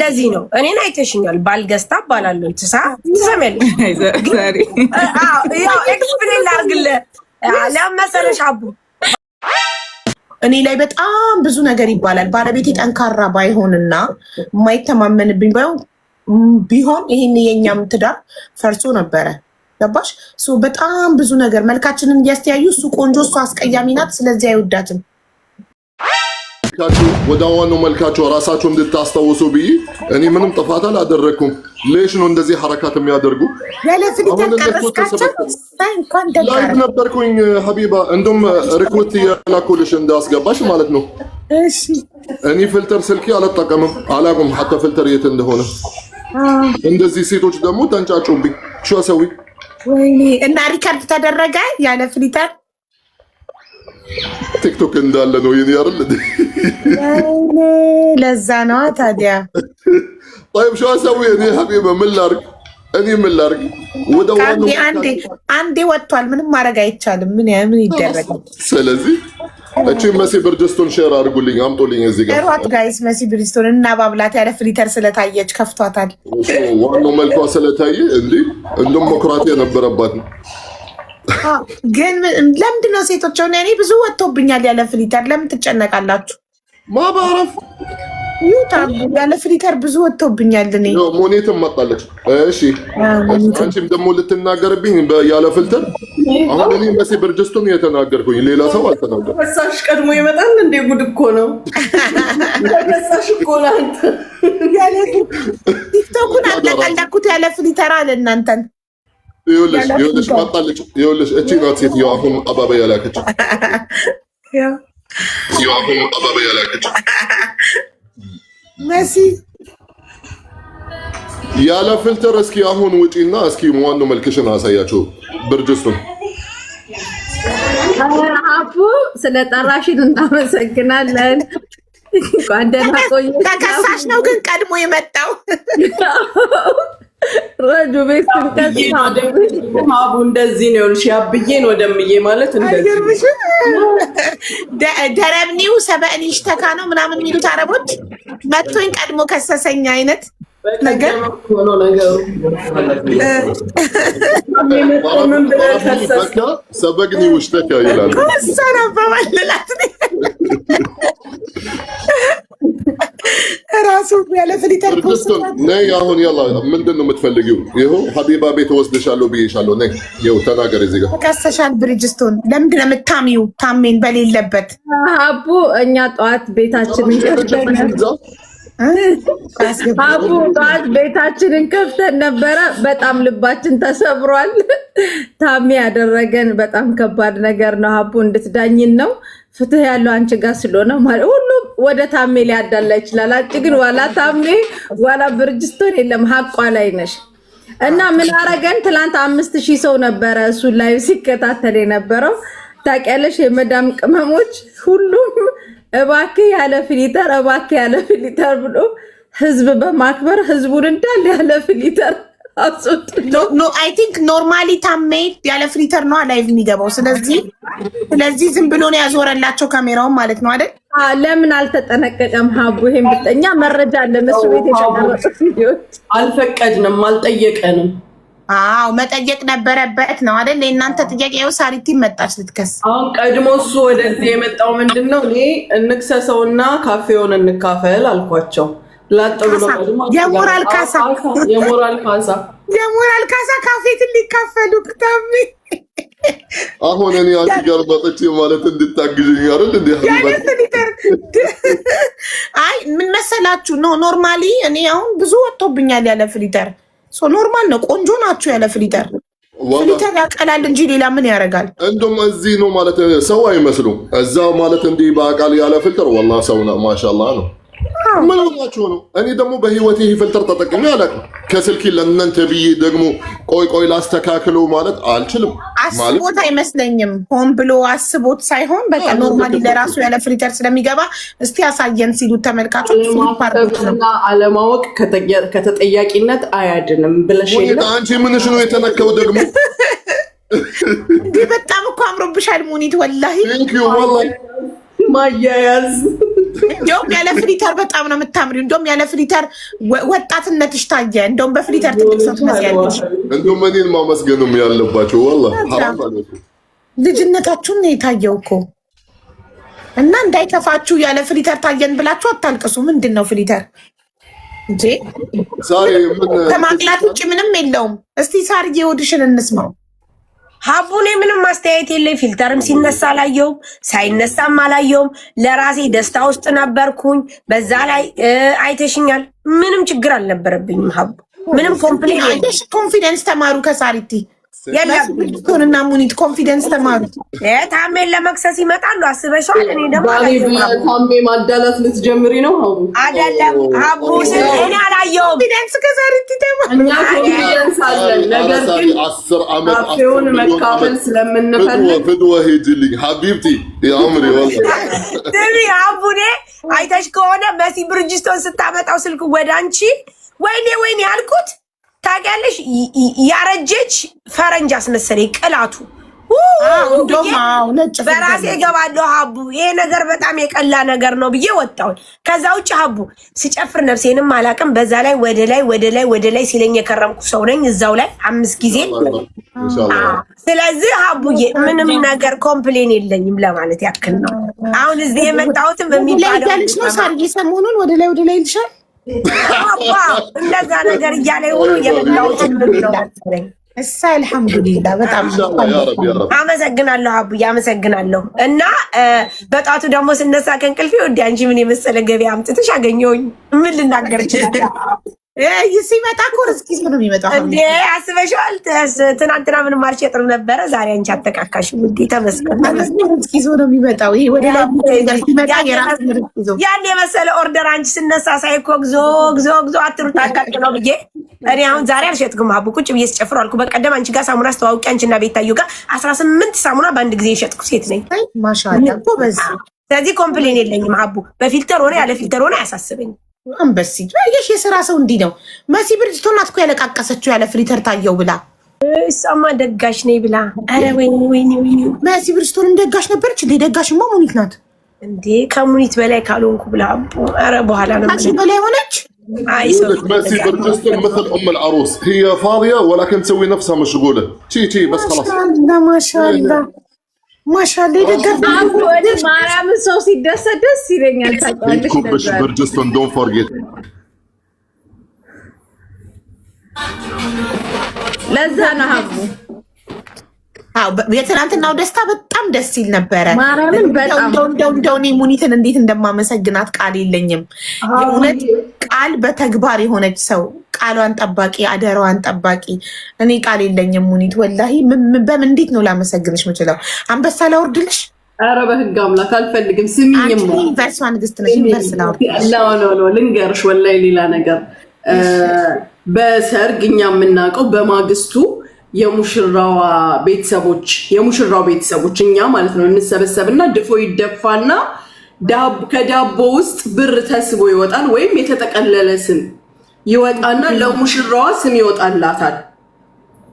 እንደዚህ ነው። እኔን አይተሽኛል። ባልገስታ ባላለሁ ትሰሚያለሽ። ያው ኤክስፕሌን ላድርግልህ ለመሰለሽ አቡ እኔ ላይ በጣም ብዙ ነገር ይባላል። ባለቤቴ ጠንካራ ባይሆንና የማይተማመንብኝ ቢሆን ይሄን የኛም ትዳር ፈርሶ ነበረ። ገባሽ? በጣም ብዙ ነገር መልካችንን እያስተያዩ እሱ ቆንጆ እሱ አስቀያሚ ናት፣ ስለዚህ አይወዳትም። ወደ ዋናው መልካቸው ራሳቸው እንድታስታውሱ ብዬ እኔ ምንም ጥፋት አላደረኩም። ሌሽ ነው እንደዚህ ሐረካት የሚያደርጉ? ላይቭ ነበርኩኝ ሀቢባ፣ እንደውም ሪክሩት የላኩልሽ እንዳስገባሽ ማለት ነው። እሺ እኔ ፊልተር ስልኬ አልጠቀምም፣ አላውቅም ሐታ ፊልተር የት እንደሆነ። እንደዚህ ሴቶች ደግሞ ተንጫጩብኝ። ሾሰዊ ወይኔ እና ሪከርድ ተደረገ ያለ ፊልተር ቲክቶክ እንዳለ ነው የኔ አይደል? ለዛ ነው ታዲያ። طيب شو اسوي እኔ ሀቢባ ምን ላድርግ? እኔ ምን ላድርግ? ወደ ዋናው አንዴ ወጥቷል፣ ምንም ማድረግ አይቻልም። ምን ይደረጋል? ስለዚህ እቺ መሲ ብርጅስቶን ሼር አድርጉልኝ፣ አምጦልኝ እዚህ ጋር ሯት ጋይስ። መሲ ብርጅስቶን እና ባብላት ያለ ፍሊተር ስለታየች ከፍቷታል። ዋናው መልኳ ስለታየ እንደውም መኩራት የነበረባት ነው። ግን ለምንድን ነው ሴቶች ሆነ እኔ ብዙ ወጥቶብኛል ያለ ፍሊተር፣ ለምን ትጨነቃላችሁ? ማባረፍ ዩታብ ያለ ፍሊተር ብዙ ወጥቶብኛል። እኔ ሞኔትም መጣለች። እሺ አንቺም ደግሞ ልትናገርብኝ ያለ ፍልተር። አሁን እኔ መሲ ብርጅስቶን የተናገርኩኝ ሌላ ሰው አልተናገርኩም። ከሳሽ ቀድሞ ይመጣል እንዴ? ጉድ እኮ ነው። ከሳሽ እኮ ነው አንተ። ያለ ቲክቶኩን አለቀለኩት ያለ ፍሊተር አለ እናንተን። ይኸውልሽ መጣለች። ይኸውልሽ እቺ ናት ሴትዮዋ አሁን አባባ ያላከች። አሁን አባባ ያላከች መሲ ያለ ፊልተር። እስኪ አሁን ውጪና እስኪ ዋናው መልክሽን አሳያቸው ብርጅስቶን። አቡ ስለጠራሽን እናመሰግናለን። ጓንደና ቆይ ተከሳሽ ነው ግን ቀድሞ የመጣው ረጁ ቤት አቡ እንደዚህ ነው ልሽ ያብዬን ወደምዬ ማለት እንደዚህ ደረብኒው ሰበእኒሽ ተካ ነው ምናምን የሚሉት አረቦች መጥቶኝ ቀድሞ ከሰሰኝ አይነት ነገር ሆኖ ነገሩ ሰበግኒ ውሽተካ ይላል። እሷን አባባልላት ራሱ ያለ ፍሊተር ብርጅስቶን ነይ አሁን ያላ ምንድን ነው የምትፈልጊው? ይኸው ሀቢባ ቤት ወስድሻለሁ ብዬሻለሁ። ነይ ይኸው ተናገር። እዚህ ጋር ተከሰሻል። ብርጅስቶን ለምንድን ነው የምታሚው? ታሜን በሌለበት አቡ እኛ ጠዋት ቤታችንን አቡ ጠዋት ቤታችንን ከፍተን ነበረ። በጣም ልባችን ተሰብሯል። ታሜ ያደረገን በጣም ከባድ ነገር ነው። አቡ እንድትዳኝን ነው። ፍትህ ያለው አንቺ ጋር ስለሆነ ማለት ሁሉም ወደ ታሜ ሊያዳላ ይችላል። አንቺ ግን ዋላ ታሜ ዋላ ብርጅስቶን የለም ሀቋ ላይ ነሽ። እና ምን አረገን? ትላንት 5000 ሰው ነበረ እሱ ላይ ሲከታተል የነበረው ታውቂያለሽ። የመዳም ቅመሞች ሁሉም እባክህ ያለ ፍሊተር እባክህ ያለ ፍሊተር ብሎ ህዝብ በማክበር ህዝቡን እንዳለ ያለ ፍሊተር ኖ አይ ቲንክ ኖርማሊ ታሜ ያለ ፍሊተር ነው ላይቭ የሚገባው። ስለዚህ ዝም ብሎ ነው ያዞረላቸው ካሜራውን ማለት ነው አይደል? ለምን አልተጠነቀቀም? ሀቡ ይሄን ብጠኛ መረጃ አለ። እሱ ቤት የተቀረጸ ቪዲዮዎች አልፈቀድንም፣ አልጠየቀንም። አዎ መጠየቅ ነበረበት ነው አይደል? የእናንተ ጥያቄ ነው። ሳሪቲ መጣች ልትከስ። አሁን ቀድሞ እሱ ወደዚህ የመጣው ምንድነው? እኔ እንክሰሰውና ካፌውን እንካፈል አልኳቸው። ላጥ ብሎ የሞራል ካሳ ካፌትን ሊካፈሉ ክታሚ አሁን እኔ አንቺ ጋር መጥቼ ማለት እንድታግዥኝ አይደል እንዴ? አይ ምን መሰላችሁ ነው ኖርማሊ እኔ አሁን ብዙ ወጥቶብኛል ያለ ፍሊተር። ኖርማል ነው። ቆንጆ ናችሁ ያለ ፍሊተር። ፍሊተር ያቀላል እንጂ ሌላ ምን ያደርጋል? እንደውም እዚህ ነው ማለት ሰው አይመስሉም። እዛ ማለት እንዲህ በአቃል ያለ ፍልተር ወላሂ ሰው ነው ማሻአላህ ነው። ምን ሆናችሁ ነው? እኔ ደግሞ በህይወቴ ይሄ ፍልተር ተጠቅሜ አላውቅም። ከስልኪ ለእናንተ ብዬ ደግሞ ቆይ ላስተካክለው ማለት አልችልም። አስቦት አይመስለኝም። ሆን ብሎ አስቦት ሳይሆን በቃ ኖርማሊ ለራሱ ያለ ፍሊተር ስለሚገባ እስቲ ያሳየን ሲሉ ተመልካቾች ማጠብና አለማወቅ ከተጠያቂነት አያድንም ብለሽ አንቺ ምንሽ ነው የተነከው ደግሞ? በጣም እኮ አምሮብሻል ሙኒት ወላሂ ማያያዝ እንደውም ያለ ፍሊተር በጣም ነው የምታምሪው። እንደውም ያለ ፍሊተር ወጣትነትሽ ታየ። እንደውም በፍሊተር ትልቅ ሰው ትመስያለሽ። እንደውም እኔን ማመስገንም ያለባቸው ወላሂ ሐራም ማለት ነው። ልጅነታችሁን ነው የታየው እኮ እና እንዳይከፋችሁ ያለ ፍሊተር ታየን ብላችሁ አታልቅሱ። ምንድን ነው ፍሊተር እንጂ ከማቅላት ውጭ ምንም የለውም። እስቲ ሳርዬ ወድሽን እንስማው። ሀቡኔ ምንም ማስተያየት የለኝ። ፊልተርም ሲነሳ አላየውም፣ ሳይነሳም አላየውም። ለራሴ ደስታ ውስጥ ነበርኩኝ። በዛ ላይ አይተሽኛል። ምንም ችግር አልነበረብኝም። ሀቡ ምንም ኮንፊደንስ ተማሩ ከሳሪቲ የለብንና ሙኒት ኮንፊደንስ ተማሩ። ታሜን ለመክሰስ ይመጣሉ። አስበሻል? እኔ ደግሞ ታሜ ማዳላት ልትጀምሪ ነው? ሀቡ አይደለም ሀቡ እኔ አላየውም። ኮንፊደንስ ከሳሪቲ ተማሩ። እኛ ኮንፊደንስ አለን፣ ነገር ግን 10 ዓመት አፍሬውን መካፈል ስለምንፈልግ ፍድወ ሂጂልኝ ሀቢብቲ የአምሪ ወላሂ ስሚ ሀቡኔ አይተሽ ከሆነ መሲ ብርጅስቶን ስታመጣው ስልክ ወደ አንቺ ወይኔ አልኩት። ታውቂያለሽ ያረጀች ፈረንጅ አስመሰለኝ ቅላቱ። በራሴ እገባለሁ ሀቡ ይሄ ነገር በጣም የቀላ ነገር ነው ብዬ ወጣሁኝ። ከዛ ውጭ ሀቡ ስጨፍር ነፍሴንም አላቅም። በዛ ላይ ወደ ላይ ሲለኝ የከረምኩ ሰው ነኝ እዛው ላይ 5 ጊዜ። ስለዚህ ሀቡዬ ምንም ነገር ኮምፕሌን የለኝም ለማለት ያክል ነው። አሁን እዚህ የመጣሁትም የሚባለው ነው ሳርዬ ሰሞኑን ወደ ላይ ይልሻል እንደዛ ነገር እያለ ሆኖ የመጣሁት እሳ አልሐምዱሊላህ በጣም አመሰግናለሁ ሀቡዬ አመሰግናለሁ። እና በጣቱ ደግሞ ስነሳ ከእንቅልፌ ወዲ አንቺ ምን የመሰለ ገበያ አምጥተሽ አገኘሁኝ። ምን ልናገር ይችላል? ሲመጣ እኮ ርስኪ ነው የሚመጣው እንዴ አስበሽዋል? ትናንትና ምንም አልሸጥም ነበረ። ዛሬ አንቺ አተካካሽ ውዴ ተመስገን። ርስኪ ነው የሚመጣው። ይሄ ወደ ላይ ሲመጣ የራስ ርስኪ ያን የመሰለ ኦርደር አንቺ ስነሳ ሳይኮ ግዞ አትሩት አቃቅ ነው ብዬ እኔ አሁን ዛሬ አልሸጥኩም ሀቡ ቁጭ ብዬ ስጨፍር አልኩ። በቀደም አንቺ ጋር ሳሙና አስተዋውቂ አንቺና ቤታዩ ጋር 18 ሳሙና በአንድ ጊዜ የሸጥኩ ሴት ነኝ። ማሻአላ እኮ በዚህ ስለዚህ ኮምፕሌን የለኝም ሀቡ። በፊልተር ሆነ ያለ ፊልተር ሆነ አያሳስበኝም። አንበሲ ያየሽ የሥራ ሰው እንዲህ ነው። መሲ ብርጅቶን ናት እኮ ያለቃቀሰችው ያለ ፍሊተር ታየው ብላ እሷማ ደጋሽ ነኝ ብላ። ኧረ ወይኔ መሲ ብርጅቶን ደጋሽ ነበረች እንዴ? ደጋሽማ ሙኒት ናት እንዴ? ከሙኒት በላይ ካልሆንኩ ብላ። ኧረ በኋላ ነው ከዚህ በላይ ሆነች። ميسي برجستون مثل ام العروس هي فاضيه ولكن تسوي نفسها مشغوله تي بس خلاص ما شاء الله ማሻአላ ማርያም ሰው ሲደሰት ደስ ይለኛል። ታውቃለሽ ኩብሽ ብርጅስቶን ዶንት ፎርጌት ለዛ ነው ሀቡ። የትናንትናው ደስታ በጣም ደስ ይል ነበረ። ማርያምን በጣም እንደው እኔ ሙኒትን እንዴት እንደማመሰግናት ቃል የለኝም። የእውነት ቃል በተግባር የሆነች ሰው ቃሏን ጠባቂ አደራዋን ጠባቂ። እኔ ቃል የለኝም ሙኒት ወላሂ። በምን እንዴት ነው ላመሰግንሽ የምችለው? አንበሳ ላውርድልሽ? ኧረ በህግ አምላክ አልፈልግም። ስሚኝም ዩኒቨርስ ንግስት ነሽ። ዩኒቨርስ ላውርድ ልንገርሽ ወላሂ ሌላ ነገር በሰርግ እኛ የምናውቀው በማግስቱ የሙሽራው ቤተሰቦች እኛ ማለት ነው እንሰበሰብና ድፎ ይደፋና ከዳቦ ውስጥ ብር ተስቦ ይወጣል፣ ወይም የተጠቀለለ ስም ይወጣና ለሙሽራዋ ስም ይወጣላታል።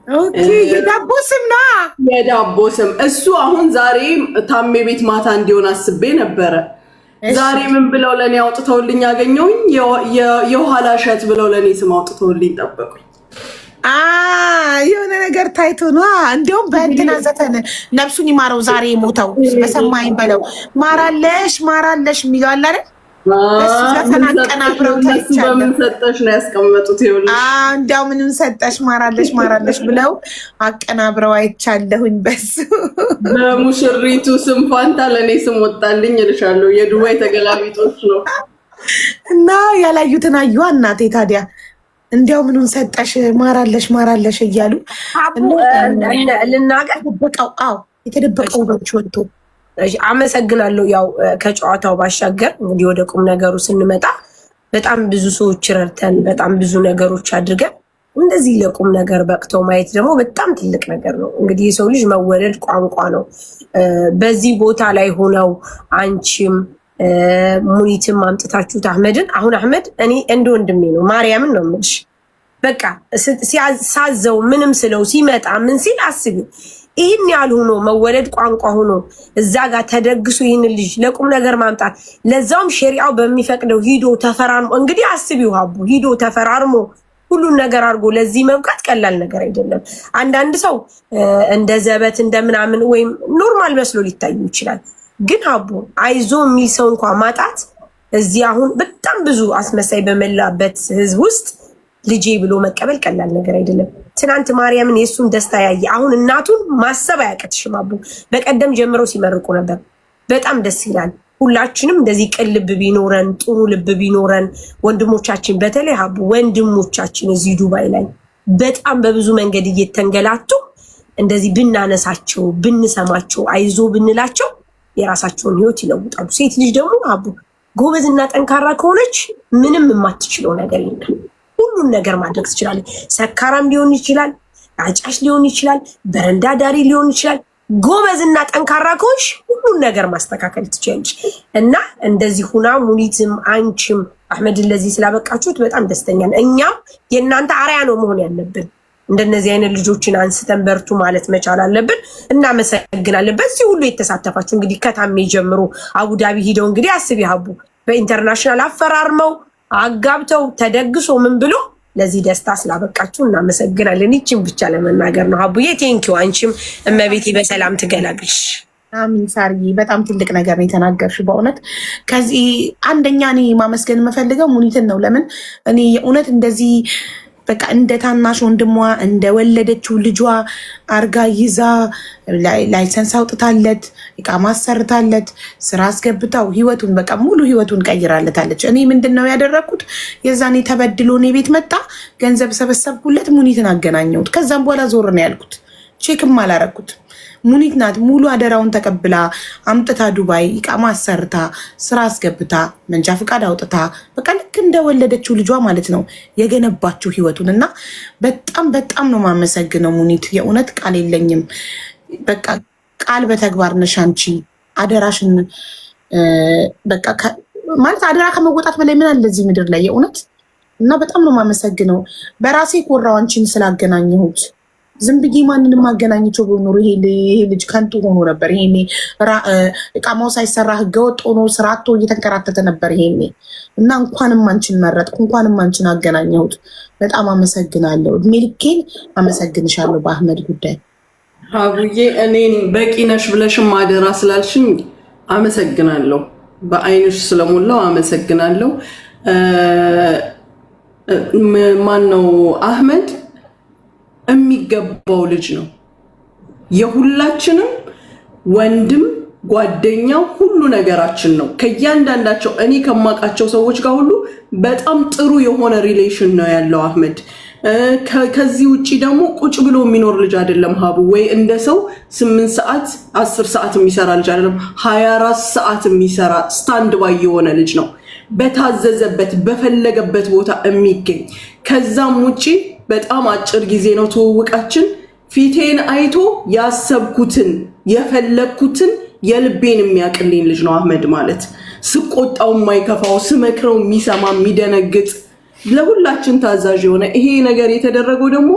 ኦኬ የዳቦ ስም ነው። የዳቦ ስም እሱ አሁን ዛሬ ታሜ ቤት ማታ እንዲሆን አስቤ ነበረ። ዛሬ ምን ብለው ለኔ አውጥተውልኝ አገኘሁኝ። የኋላ እሸት ብለው ለኔ ስም አውጥተውልኝ ጠበቁኝ። የሆነ ነገር ታይቶ ነው። እንዲሁም በእንትና ዘፈን ነፍሱን ይማረው ዛሬ የሞተው በሰማኝ በለው ማራለሽ የሚለው አለ አይደል? እሱ ዘፈን አቀናብረው ታይቻለሁ። በምን ሰጠሽ ነው ያስቀመጡት? ይኸውልሽ እንዲያው ምንም ሰጠሽ ማራለሽ ብለው አቀናብረው አይቻለሁኝ። በሱ በሙሽሪቱ ስም ፋንታ ለኔ ስም ወጣልኝ እልሻለሁ። የዱባይ ተገላቢጦች ነው እና ያላዩትን አዩ እናቴ ታዲያ እንዲያው ምኑን ሰጠሽ ማራለሽ እያሉ ልናገር የተደበቀው ውበትሽ ወጥቶ አመሰግናለሁ። ያው ከጨዋታው ባሻገር እንግዲህ ወደ ቁም ነገሩ ስንመጣ በጣም ብዙ ሰዎች ረድተን በጣም ብዙ ነገሮች አድርገን እንደዚህ ለቁም ነገር በቅተው ማየት ደግሞ በጣም ትልቅ ነገር ነው። እንግዲህ የሰው ልጅ መወደድ ቋንቋ ነው። በዚህ ቦታ ላይ ሆነው አንቺም ሙኒትም አምጥታችሁት አህመድን። አሁን አህመድ እኔ እንደ ወንድሜ ነው ማርያምን ነው የምልሽ። በቃ ሳዘው ምንም ስለው ሲመጣ ምን ሲል አስቢ። ይህን ያህል ሆኖ መወለድ ቋንቋ ሆኖ እዛ ጋር ተደግሶ ይህን ልጅ ለቁም ነገር ማምጣት ለዛውም ሸሪዓው በሚፈቅደው ሂዶ ተፈራርሞ እንግዲህ አስቢው ሀቡ ሂዶ ተፈራርሞ ሁሉን ነገር አድርጎ ለዚህ መብቃት ቀላል ነገር አይደለም። አንዳንድ ሰው እንደ ዘበት እንደምናምን ወይም ኖርማል መስሎ ሊታዩ ይችላል። ግን ሀቡ አይዞ የሚል ሰው እንኳን ማጣት እዚህ አሁን በጣም ብዙ አስመሳይ በመላበት ህዝብ ውስጥ ልጄ ብሎ መቀበል ቀላል ነገር አይደለም። ትናንት ማርያምን የሱን ደስታ ያየ አሁን እናቱን ማሰብ አያቀትሽም። ሀቡ በቀደም ጀምረው ሲመርቁ ነበር። በጣም ደስ ይላል። ሁላችንም እንደዚህ ቅን ልብ ቢኖረን ጥሩ ልብ ቢኖረን ወንድሞቻችን በተለይ ሀቡ ወንድሞቻችን እዚህ ዱባይ ላይ በጣም በብዙ መንገድ እየተንገላቱ እንደዚህ ብናነሳቸው ብንሰማቸው አይዞ ብንላቸው የራሳቸውን ህይወት ይለውጣሉ። ሴት ልጅ ደግሞ ሀቡ ጎበዝና ጠንካራ ከሆነች ምንም የማትችለው ነገር የለም። ሁሉን ነገር ማድረግ ትችላለች። ሰካራም ሊሆን ይችላል፣ አጫሽ ሊሆን ይችላል፣ በረንዳ ዳሪ ሊሆን ይችላል። ጎበዝና ጠንካራ ከሆንሽ ሁሉን ነገር ማስተካከል ትችላለሽ። እና እንደዚህ ሁና ሙኒትም አንቺም አህመድን ለዚህ ስላበቃችሁት በጣም ደስተኛ ነን። እኛም የእናንተ አርአያ ነው መሆን ያለብን። እንደነዚህ አይነት ልጆችን አንስተን በርቱ ማለት መቻል አለብን። እናመሰግናለን። በዚህ ሁሉ የተሳተፋችሁ እንግዲህ ከታሜ ጀምሮ አቡዳቢ ሂደው እንግዲህ አስቢ ሀቡ በኢንተርናሽናል አፈራርመው አጋብተው ተደግሶ ምን ብሎ ለዚህ ደስታ ስላበቃችሁ እናመሰግናለን። ይችን ብቻ ለመናገር ነው ሀቡዬ። ቴንኪው። አንቺም እመቤቴ በሰላም ትገላግልሽ። አሚን ሳርዬ፣ በጣም ትልቅ ነገር ነው የተናገርሽ በእውነት። ከዚህ አንደኛ እኔ ማመስገን የምፈልገው ሙኒትን ነው። ለምን እኔ የእውነት እንደዚህ በቃ እንደ ታናሽ ወንድሟ እንደወለደችው ልጇ አርጋ ይዛ ላይሰንስ አውጥታለት ኢቃማ አሰርታለት ስራ አስገብታው ህይወቱን በቃ ሙሉ ህይወቱን ቀይራለታለች። እኔ ምንድን ነው ያደረግኩት? የዛኔ ተበድሎ እኔ ቤት መጣ፣ ገንዘብ ሰበሰብኩለት፣ ሙኒትን አገናኘሁት። ከዛም በኋላ ዞር ነው ያልኩት፣ ቼክም አላረኩት። ሙኒት ናት ሙሉ አደራውን ተቀብላ አምጥታ ዱባይ ኢቃማ አሰርታ ስራ አስገብታ መንጃ ፍቃድ አውጥታ በቃ ልክ እንደወለደችው ልጇ ማለት ነው የገነባችው ህይወቱን። እና በጣም በጣም ነው ማመሰግነው ሙኒት። የእውነት ቃል የለኝም። በቃ ቃል በተግባር ነሽ አንቺ። አደራሽን በቃ ማለት አደራ ከመወጣት በላይ ምን አለ እዚህ ምድር ላይ የእውነት። እና በጣም ነው ማመሰግነው። በራሴ ኮራው አንቺን ስላገናኘሁት። ዝም ብዬ ማንንም አገናኝቸው በኖሩ ይሄ ልጅ ከንቱ ሆኖ ነበር። ይሄኔ እቃማው ሳይሰራ ህገወጥ ሆኖ ስራ አጥቶ እየተንከራተተ ነበር ይሄኔ። እና እንኳንም አንቺን መረጥኩ፣ እንኳንም አንቺን አገናኘሁት። በጣም አመሰግናለሁ። እድሜ ልኬን አመሰግንሻለሁ በአህመድ ጉዳይ። ሀቡዬ እኔን በቂ ነሽ ብለሽም አደራ ስላልሽኝ አመሰግናለሁ። በአይንሽ ስለሞላው አመሰግናለሁ። ማን ነው አህመድ? የሚገባው ልጅ ነው። የሁላችንም ወንድም ጓደኛ ሁሉ ነገራችን ነው። ከእያንዳንዳቸው እኔ ከማውቃቸው ሰዎች ጋር ሁሉ በጣም ጥሩ የሆነ ሪሌሽን ነው ያለው አህመድ። ከዚህ ውጪ ደግሞ ቁጭ ብሎ የሚኖር ልጅ አይደለም ሀቡ። ወይ እንደ ሰው 8 ሰዓት 10 ሰዓት የሚሰራ ልጅ አይደለም። 24 ሰዓት የሚሰራ ስታንድ ባይ የሆነ ልጅ ነው። በታዘዘበት በፈለገበት ቦታ የሚገኝ። ከዛም ውጪ በጣም አጭር ጊዜ ነው ትውውቃችን። ፊቴን አይቶ ያሰብኩትን የፈለግኩትን የልቤን የሚያቅልኝ ልጅ ነው አህመድ ማለት። ስቆጣው የማይከፋው፣ ስመክረው የሚሰማ የሚደነግጥ፣ ለሁላችን ታዛዥ የሆነ። ይሄ ነገር የተደረገው ደግሞ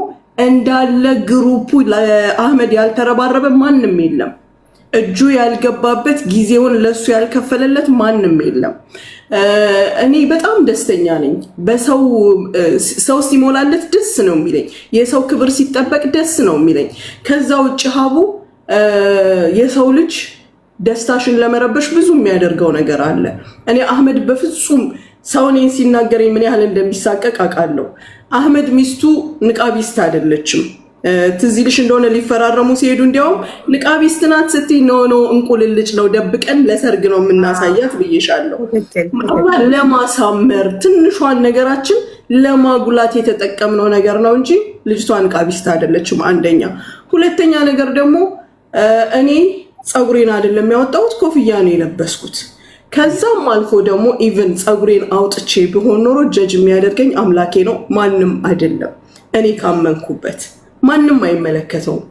እንዳለ ግሩፑ ለአህመድ ያልተረባረበ ማንም የለም። እጁ ያልገባበት ጊዜውን ለሱ ያልከፈለለት ማንም የለም። እኔ በጣም ደስተኛ ነኝ። ሰው ሲሞላለት ደስ ነው የሚለኝ። የሰው ክብር ሲጠበቅ ደስ ነው የሚለኝ። ከዛ ውጭ ሀቡ የሰው ልጅ ደስታሽን ለመረበሽ ብዙ የሚያደርገው ነገር አለ። እኔ አህመድ በፍጹም ሰው እኔን ሲናገረኝ ምን ያህል እንደሚሳቀቅ አውቃለሁ። አህመድ ሚስቱ ንቃቢስት አይደለችም። ትዝ ይልሽ እንደሆነ ሊፈራረሙ ሲሄዱ እንዲያውም ንቃቢስት ናት ስትይ ኖ እንቁልልጭ ነው ደብቀን ለሰርግ ነው የምናሳያት ብዬሻለሁ። ለማሳመር ትንሿን ነገራችን ለማጉላት የተጠቀምነው ነገር ነው እንጂ ልጅቷ ንቃቢስት አይደለችም። አንደኛ። ሁለተኛ ነገር ደግሞ እኔ ፀጉሬን አይደለም ያወጣሁት፣ ኮፍያ ነው የለበስኩት። ከዛም አልፎ ደግሞ ኢቭን ፀጉሬን አውጥቼ ቢሆን ኖሮ ጀጅ የሚያደርገኝ አምላኬ ነው፣ ማንም አይደለም። እኔ ካመንኩበት ማንም አይመለከተውም።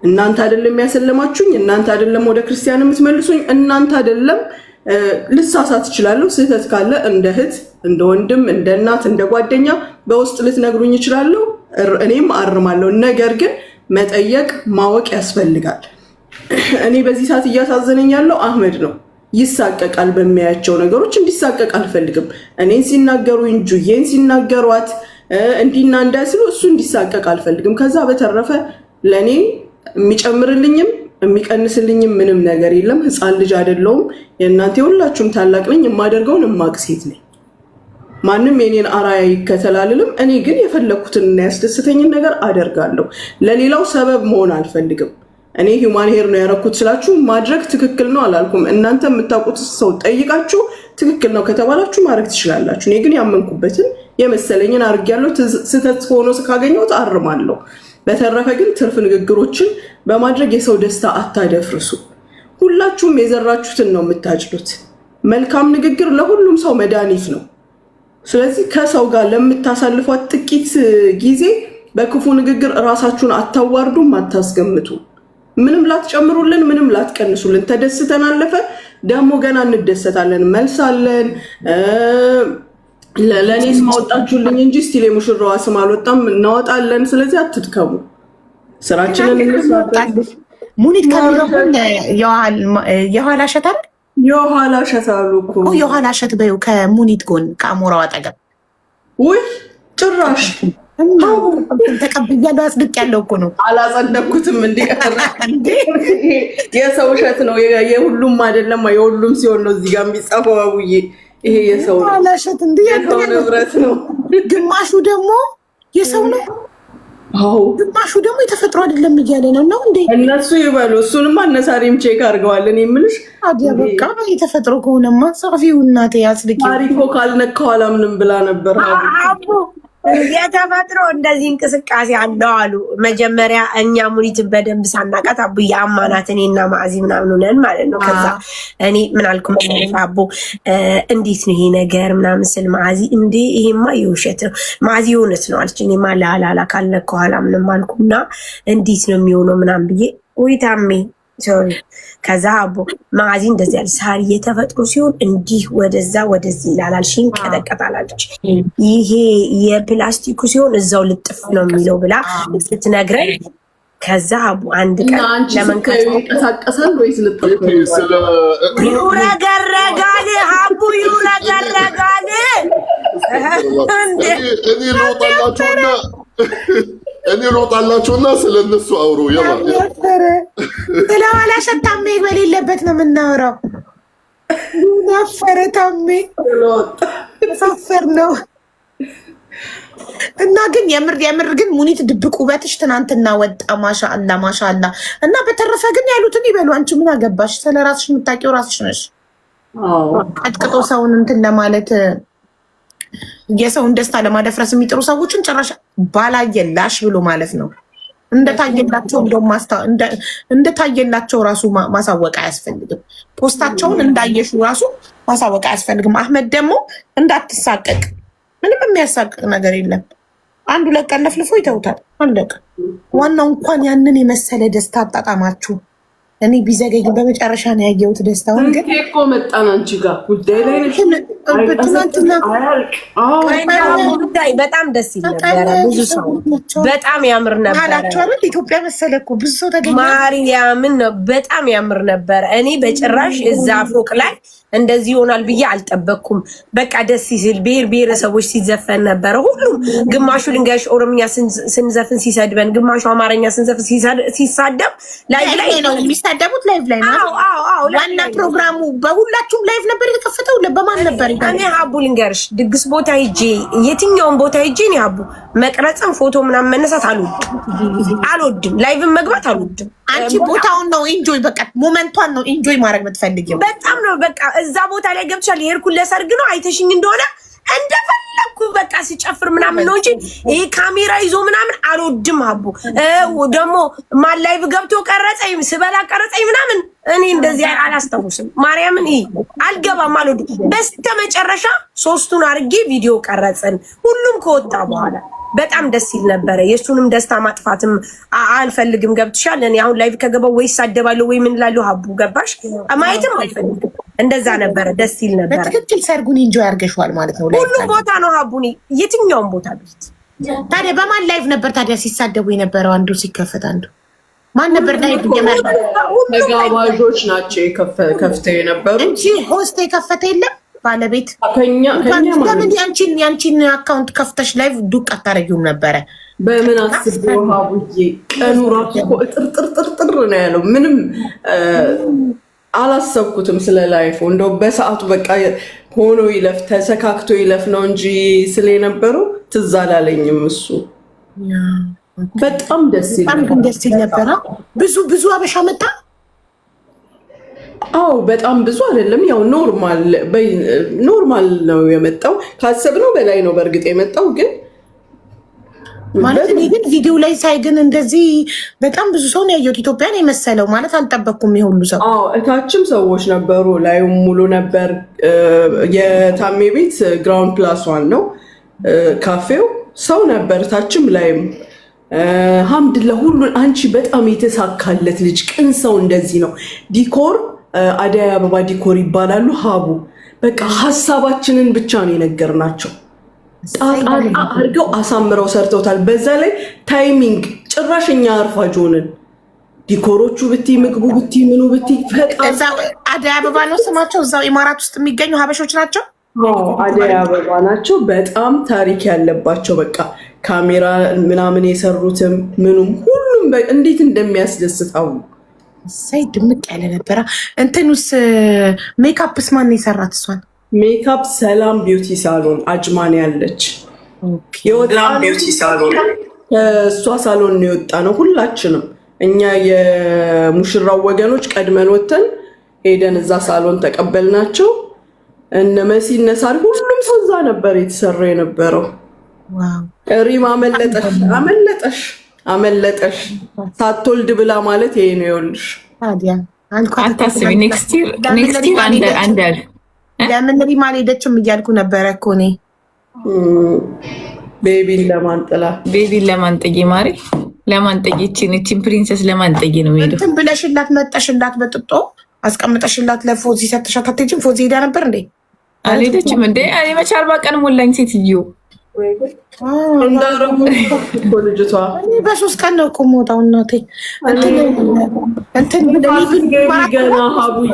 እናንተ አይደለም ያሰለማችሁኝ፣ እናንተ አይደለም ወደ ክርስቲያን የምትመልሱኝ፣ እናንተ አይደለም። ልሳሳት እችላለሁ። ስህተት ካለ እንደ እህት፣ እንደ ወንድም፣ እንደ እናት፣ እንደ ጓደኛ በውስጥ ልትነግሩኝ እችላለሁ። እኔም አርማለሁ። ነገር ግን መጠየቅ ማወቅ ያስፈልጋል። እኔ በዚህ ሰዓት እያሳዘነኝ ያለው አህመድ ነው። ይሳቀቃል በሚያያቸው ነገሮች። እንዲሳቀቅ አልፈልግም። እኔን ሲናገሩኝ ጁዬን ሲናገሯት እንዲና እንዳስሉ እሱ እንዲሳቀቅ አልፈልግም። ከዛ በተረፈ ለእኔ የሚጨምርልኝም የሚቀንስልኝም ምንም ነገር የለም። ህፃን ልጅ አይደለሁም። የእናንተ ሁላችሁም ታላቅ ነኝ። የማደርገውን እማቅ ሴት ነኝ። ማንም የኔን አራያ ይከተላልልም። እኔ ግን የፈለኩትንና ያስደስተኝን ነገር አደርጋለሁ። ለሌላው ሰበብ መሆን አልፈልግም። እኔ ሂውማን ሄር ነው ያረኩት ስላችሁ ማድረግ ትክክል ነው አላልኩም። እናንተ የምታውቁት ሰው ጠይቃችሁ ትክክል ነው ከተባላችሁ ማድረግ ትችላላችሁ። እኔ ግን ያመንኩበትን የመሰለኝን አድርጌያለሁ። ስህተት ሆኖ ካገኘሁት አርማለሁ። በተረፈ ግን ትርፍ ንግግሮችን በማድረግ የሰው ደስታ አታደፍርሱ። ሁላችሁም የዘራችሁትን ነው የምታጭዱት። መልካም ንግግር ለሁሉም ሰው መድኃኒት ነው። ስለዚህ ከሰው ጋር ለምታሳልፏት ጥቂት ጊዜ በክፉ ንግግር እራሳችሁን አታዋርዱም፣ አታስገምቱ። ምንም ላትጨምሩልን፣ ምንም ላትቀንሱልን። ተደስተን አለፈ። ደግሞ ገና እንደሰታለን፣ መልሳለን። ለእኔ ስም አወጣችሁልኝ እንጂ ስቲል የሙሽራዋ ስም አልወጣም፣ እናወጣለን። ስለዚህ አትድከሙ፣ ስራችንን እንስራለን። ሙኒት ከሚለውን የኋላ እሸት አይደል? የኋላ እሸት አሉ እኮ የኋላ እሸት በይው፣ ከሙኒት ጎን ከአሞራው አጠገብ። ውይ ጭራሽ ተቀብያለሁ፣ አጽድቄያለሁ እኮ ነው። አላጸደቅኩትም። የሰው እሸት ነው፣ የሁሉም አይደለም። የሁሉም ሲሆን ነው እዚህ ጋር የሚጻፈው። አቡዬ ይሄ የሰው ንብረት ነው። ግማሹ ደግሞ የሰው ነው፣ አዎ ግማሹ ደግሞ የተፈጥሮ አይደለም እያለ ነው። ነው እንዴ? እነሱ ይበሉ። እሱንም አነሳሪም ቼክ አድርገዋል። እኔ የምልሽ አዲያ በቃ የተፈጥሮ ከሆነማ ጻፊው እናቴ አጽድቄ ታሪኮ ካልነካው አላምንም ብላ ነበር። የተፈጥሮ እንደዚህ እንቅስቃሴ አለው አሉ። መጀመሪያ እኛ ሙኒትን በደንብ ሳናቃት አቡዬ አማናት እኔና ማዕዚ ምናምን ነን ማለት ነው። ከዛ እኔ ምን አልኩ አቦ እንዴት ነው ይሄ ነገር ምናምን ስል ማዕዚ እንዴ ይሄማ የውሸት ነው፣ ማዕዚ የእውነት ነው አለች። እኔማ ላላላ ካልነካው አላምንም አልኩና እንዴት ነው የሚሆነው ምናምን ብዬ ወይ ታሜ ሶሪ። ከዛ አቦ ማዕዚ እንደዚህ ያለ ሳሪ የተፈጥሮ ሲሆን እንዲህ ወደዛ ወደዚህ ይላል፣ ይንቀጠቀጣል አለች። ይሄ የፕላስቲኩ ሲሆን እዛው ልጥፍ ነው የሚለው ብላ ስትነግረኝ፣ ከዛ አቦ አንድ ቀን ለመንካት ይንቀሳቀሳል ወይስ ልጥፍ ይውረገረጋል? አቦ ይውረገረጋል። እኔ ሮጣላችሁና ስለነሱ አውሩ። ስለ ኋላ እሸት ታሜ በሌለበት ነው የምናወራው። ናፈረ ታሜ ሳፈር ነው። እና ግን የምር ግን ሙኒት ድብቅ ውበትሽ ትናንትና ወጣ። ማሻአላ ማሻአላ። እና በተረፈ ግን ያሉትን ይበሉ። አንቺ ምን አገባሽ? ስለ ራስሽ የምታውቂው ራስሽ ነሽ። ቀጥቅጦ ሰውን እንትን ለማለት የሰውን ደስታ ለማደፍረስ የሚጥሩ ሰዎችን ጭራሽ ባላየላሽ ብሎ ማለት ነው። እንደታየላቸው እንደታየላቸው ራሱ ማሳወቅ አያስፈልግም። ፖስታቸውን እንዳየሹ ራሱ ማሳወቅ አያስፈልግም። አህመድ ደግሞ እንዳትሳቀቅ፣ ምንም የሚያሳቅቅ ነገር የለም። አንዱ ለቀን ለፍልፎ ይተውታል። አለቀ። ዋናው እንኳን ያንን የመሰለ ደስታ አጣጣማችሁ። እኔ ቢዘገኝ በመጨረሻ ነው ያየሁት ደስታውን። ግን እኮ መጣን አንቺ ጋር ጉዳይ ላይ ጉዳይ በጣም ደስ ይል ነበረ። ብዙ ሰው በጣም ያምር ነበረ። ኢትዮጵያ መሰለ እኮ ብዙ ሰው ተገኘ። ማርያምን ነው በጣም ያምር ነበረ። እኔ በጭራሽ እዛ ፎቅ ላይ እንደዚህ ይሆናል ብዬ አልጠበቅኩም። በቃ ደስ ሲል ብሔር ብሔረሰቦች ሲዘፈን ነበረ። ሁሉም ግማሹ ልንገርሽ ኦሮምኛ ስንዘፍን ሲሰድበን፣ ግማሹ አማርኛ ስንዘፍን ሲሳደብ ላይቭ ላይ ነው የሚሳደቡት። ላይቭ ላይ ነው። አዎ ዋና ፕሮግራሙ በሁላችሁም ላይቭ ነበር የተከፈተው። በማን ነበር? እኔ ሀቡ ልንገርሽ ድግስ ቦታ ሂጄ የትኛውን ቦታ ሂጄ እኔ ሀቡ መቅረጽም ፎቶ ምናምን መነሳት አልወድም። ላይቭን መግባት አልወድም። አንቺ ቦታውን ነው ኢንጆይ፣ በቃ ሞመንቷን ነው ኢንጆይ ማድረግ የምትፈልጊው። በጣም ነው በቃ እዛ ቦታ ላይ ገብቻለሁ። የሄድኩት ለሰርግ ነው። አይተሽኝ እንደሆነ እንደፈለኩ በቃ ሲጨፍር ምናምን ነው እንጂ ይሄ ካሜራ ይዞ ምናምን አልወድም። አቡ ደግሞ ማን ላይቭ ገብቶ ቀረጸኝ፣ ስበላ ቀረጸኝ ምናምን እኔ እንደዚህ አላስታውስም። ማርያምን ይሄ አልገባም፣ አልወድም። በስተመጨረሻ ሶስቱን አድርጌ ቪዲዮ ቀረጽን። ሁሉም ከወጣ በኋላ በጣም ደስ ይል ነበረ። የእሱንም ደስታ ማጥፋትም አልፈልግም። ገብትሻል? እኔ አሁን ላይቭ ከገባው ወይ ሳደባለሁ ወይ ምን እላለሁ። ሀቡ ገባሽ? ማየትም አልፈልግም። እንደዛ ነበረ፣ ደስ ይል ነበረ። በትክክል ሰርጉን ኢንጆይ አድርገሽዋል ማለት ነው። ሁሉም ቦታ ነው ሀቡኒ፣ የትኛውም ቦታ ቤት ታዲያ በማን ላይቭ ነበር ታዲያ ሲሳደቡ የነበረው? አንዱ ሲከፈት አንዱ ማን ነበር ላይቭ የመራ? ተጋባዦች ናቸው ከፍተው የነበሩ እንጂ ሆስት የከፈተ የለም። ባለቤት ከኛ ለምን ያንቺን አካውንት ከፍተሽ ላይቭ ዱቅ አታረጊውም ነበረ? በምን አስበው ሀቡዬ፣ ቀኑ ራሱ እኮ ጥርጥር ነው ያለው። ምንም አላሰብኩትም ስለ ላይፉ። እንደው በሰዓቱ በቃ ሆኖ ይለፍ ተሰካክቶ ይለፍ ነው እንጂ ስለነበረው ትዝ አላለኝም። እሱ በጣም ደስ ይል ነበረ። ብዙ አበሻ መጣ። አዎ በጣም ብዙ አይደለም፣ ያው ኖርማል ነው የመጣው። ካሰብነው በላይ ነው በእርግጥ የመጣው ግን ማለት እኔ ግን ቪዲዮ ላይ ሳይ ግን እንደዚህ በጣም ብዙ ሰው ነው ያየሁት። ኢትዮጵያን የመሰለው ማለት አልጠበቅኩም የሁሉ ሰው። አዎ እታችም ሰዎች ነበሩ፣ ላዩም ሙሉ ነበር። የታሜ ቤት ግራውንድ ፕላስ ዋን ነው ካፌው፣ ሰው ነበር እታችም ላይም። ሀምድላ ሁሉን አንቺ በጣም የተሳካለት ልጅ ቅን ሰው እንደዚህ ነው። ዲኮር አደይ አበባ ዲኮር ይባላሉ። ሀቡ በቃ ሀሳባችንን ብቻ ነው የነገርናቸው። ጣጣ አድርገው አሳምረው ሰርተውታል። በዛ ላይ ታይሚንግ ጭራሽ እኛ አርፋጅ ሆንን። ዲኮሮቹ ብቲ ምግቡ ብቲ ምኑ ብቲ አደይ አበባ ነው ስማቸው። እዛው ኢማራት ውስጥ የሚገኙ ሀበሾች ናቸው። አደይ አበባ ናቸው። በጣም ታሪክ ያለባቸው በቃ ካሜራ ምናምን የሰሩትም ምኑም ሁሉም እንዴት እንደሚያስደስታው ሳይ ድምቅ ያለ ነበረ። እንትኑስ ሜካፕስ ማን የሰራት? እሷን ሜካፕ ሰላም ቢዩቲ ሳሎን አጅማን ያለች ሰላም ቢዩቲ ሳሎን እሷ ሳሎን ነው የወጣ ነው። ሁላችንም እኛ የሙሽራው ወገኖች ቀድመን ወተን ሄደን እዛ ሳሎን ተቀበልናቸው። እነ መሲ እነሳር ሁሉም ሰው እዛ ነበር የተሰራ የነበረው። ሪም አመለጠሽ ሳትወልድ ብላ ማለት ይሄ ነው። ይኸውልሽ አታስቢ፣ ኔክስት ይር አንድ ያል ለምን ሪም አልሄደችም እያልኩ ነበረ እኮ እኔ። ቤቢን ለማንጥዬ ማሪ ለማንጥዬ እቺን ፕሪንሰስ ለማንጥዬ ነው የሚሄደው። እንትን ብለሽላት መጠሽላት በጥጦ አስቀምጠሽላት ለፎዚ ሰተሻት አትሄጂም? ፎዚ ሄዳ ነበር እንዴ? አልሄደችም እንዴ? እኔ መቼ 40 ቀን ሞላኝ ሴትዮ እንዳረጉ ልጅቷ። በ3 ቀን ነው እኮ የምወጣው እናቴ። እንትን ገና ሀቡዬ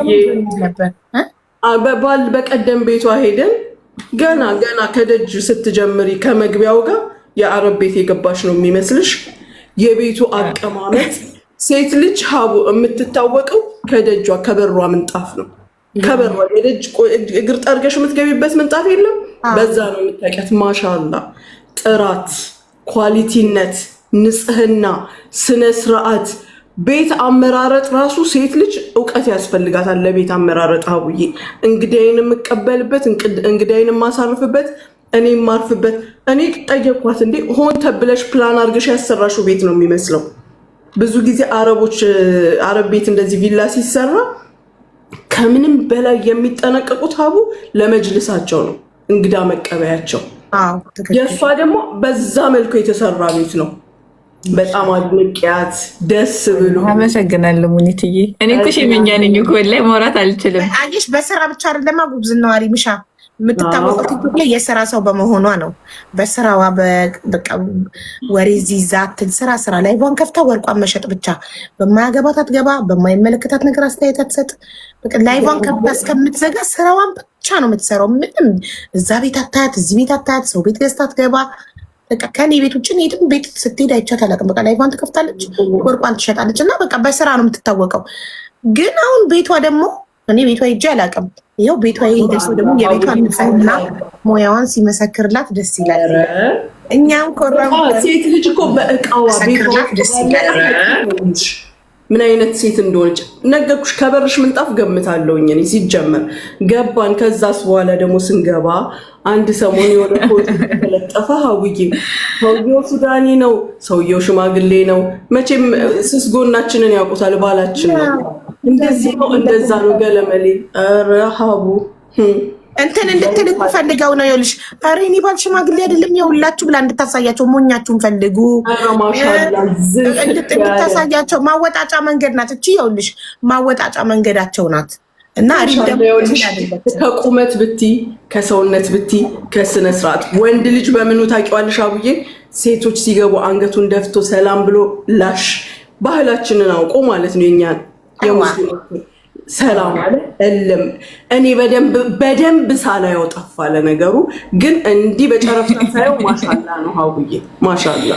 በቀደም ቤቷ ሄደን ገና ከደጅ ስትጀምሪ ከመግቢያው ጋር የአረብ ቤት የገባሽ ነው የሚመስልሽ። የቤቱ አቀማመጥ ሴት ልጅ ሀቡ የምትታወቀው ከደጇ ከበሯ ምንጣፍ ነው። ከበሯ የደጅ እግር ጠርገሽ የምትገቢበት ምንጣፍ የለም። በዛ ነው የምታውቂያት። ማሻላ ጥራት፣ ኳሊቲነት፣ ንጽህና፣ ስነ ስርዓት፣ ቤት አመራረጥ ራሱ ሴት ልጅ እውቀት ያስፈልጋታል ለቤት አመራረጥ። ሀቡዬ እንግዳይን የምቀበልበት እንግዳይን የማሳርፍበት እኔ የማርፍበት። እኔ ጠየኳት እንዴ ሆን ተብለሽ ፕላን አድርገሽ ያሰራሽው ቤት ነው የሚመስለው። ብዙ ጊዜ አረብ ቤት እንደዚህ ቪላ ሲሰራ ከምንም በላይ የሚጠነቀቁት ሀቡ ለመጅልሳቸው ነው፣ እንግዳ መቀበያቸው። የእሷ ደግሞ በዛ መልኩ የተሰራ ቤት ነው። በጣም አድንቂያት፣ ደስ ብሎ። አመሰግናለሁ ሙኒትዬ። እኔ እኮ ሸመኛ ነኝ እኮ ላይ ማውራት አልችልም። አየሽ፣ በስራ ብቻ አይደለማ ጉብዝናዋ ሪምሻ የምትታወቀው ቲክቶክ ላይ የስራ ሰው በመሆኗ ነው። በስራዋ በቃ ወሬ ዚዛትን ስራ ላይቫን ከፍታ ወርቋን መሸጥ ብቻ። በማያገባት አትገባ፣ በማይመለከታት ነገር አስተያየት አትሰጥ። በቃ ላይቫን ከፍታ እስከምትዘጋ ስራዋን ብቻ ነው የምትሰራው። ምንም እዛ ቤት አታያት፣ እዚህ ቤት አታያት፣ ሰው ቤት ገዝታ አትገባ። በቃ ከኔ ቤት ውጭ የትም ቤት ስትሄድ አይቻት አላውቅም። በቃ ላይቫን ትከፍታለች፣ ወርቋን ትሸጣለች እና በቃ በስራ ነው የምትታወቀው። ግን አሁን ቤቷ ደግሞ እኔ ቤቷ ሄጄ አላውቅም። ይኸው ቤቷ የሄደ ሰው ደግሞ የቤቷን ንጽህና ሙያዋን ሲመሰክርላት ደስ ይላል። እኛም ኮራም ሴት ልጅ እኮ በእቃዋ ቤቷ ደስ ይላል። ምን አይነት ሴት እንደሆነች ነገርኩሽ። ከበርሽ ምንጣፍ ገምታለሁ እኔ ሲጀመር ገባን። ከዛስ በኋላ ደግሞ ስንገባ አንድ ሰሞን የሆነ ፎቶ ተለጠፈ። ሀውዬ ሰውየው ሱዳኒ ነው፣ ሰውየው ሽማግሌ ነው። መቼም ስስ ጎናችንን ያውቁታል፣ ባላችን ነው። እንደዚህ ነው እንደዛ ነው ገለመሌ። ኧረ ሀቡ እንትን እንድትልቁ ፈልገው ነው። ይኸውልሽ ኧረ እኔ ባል ሽማግሌ አይደለም የሁላችሁ ብላ እንድታሳያቸው ሞኛችሁን ፈልጉ እንድታሳያቸው። ማወጣጫ መንገድ ናት እቺ። ይኸውልሽ ማወጣጫ መንገዳቸው ናት። እና ከቁመት ብቲ ከሰውነት ብቲ ከስነ ስርዓት ወንድ ልጅ በምኑ ታውቂዋለሽ አቡዬ? ሴቶች ሲገቡ አንገቱን ደፍቶ ሰላም ብሎ ላሽ ባህላችንን አውቆ ማለት ነው። የኛን የሙስሊም ሰላም አለ እልም እኔ በደንብ ሳላየው ጠፋ ለነገሩ። ግን እንዲህ በጨረፍታ ሳየው ማሻላ ነው አቡዬ ማሻላ።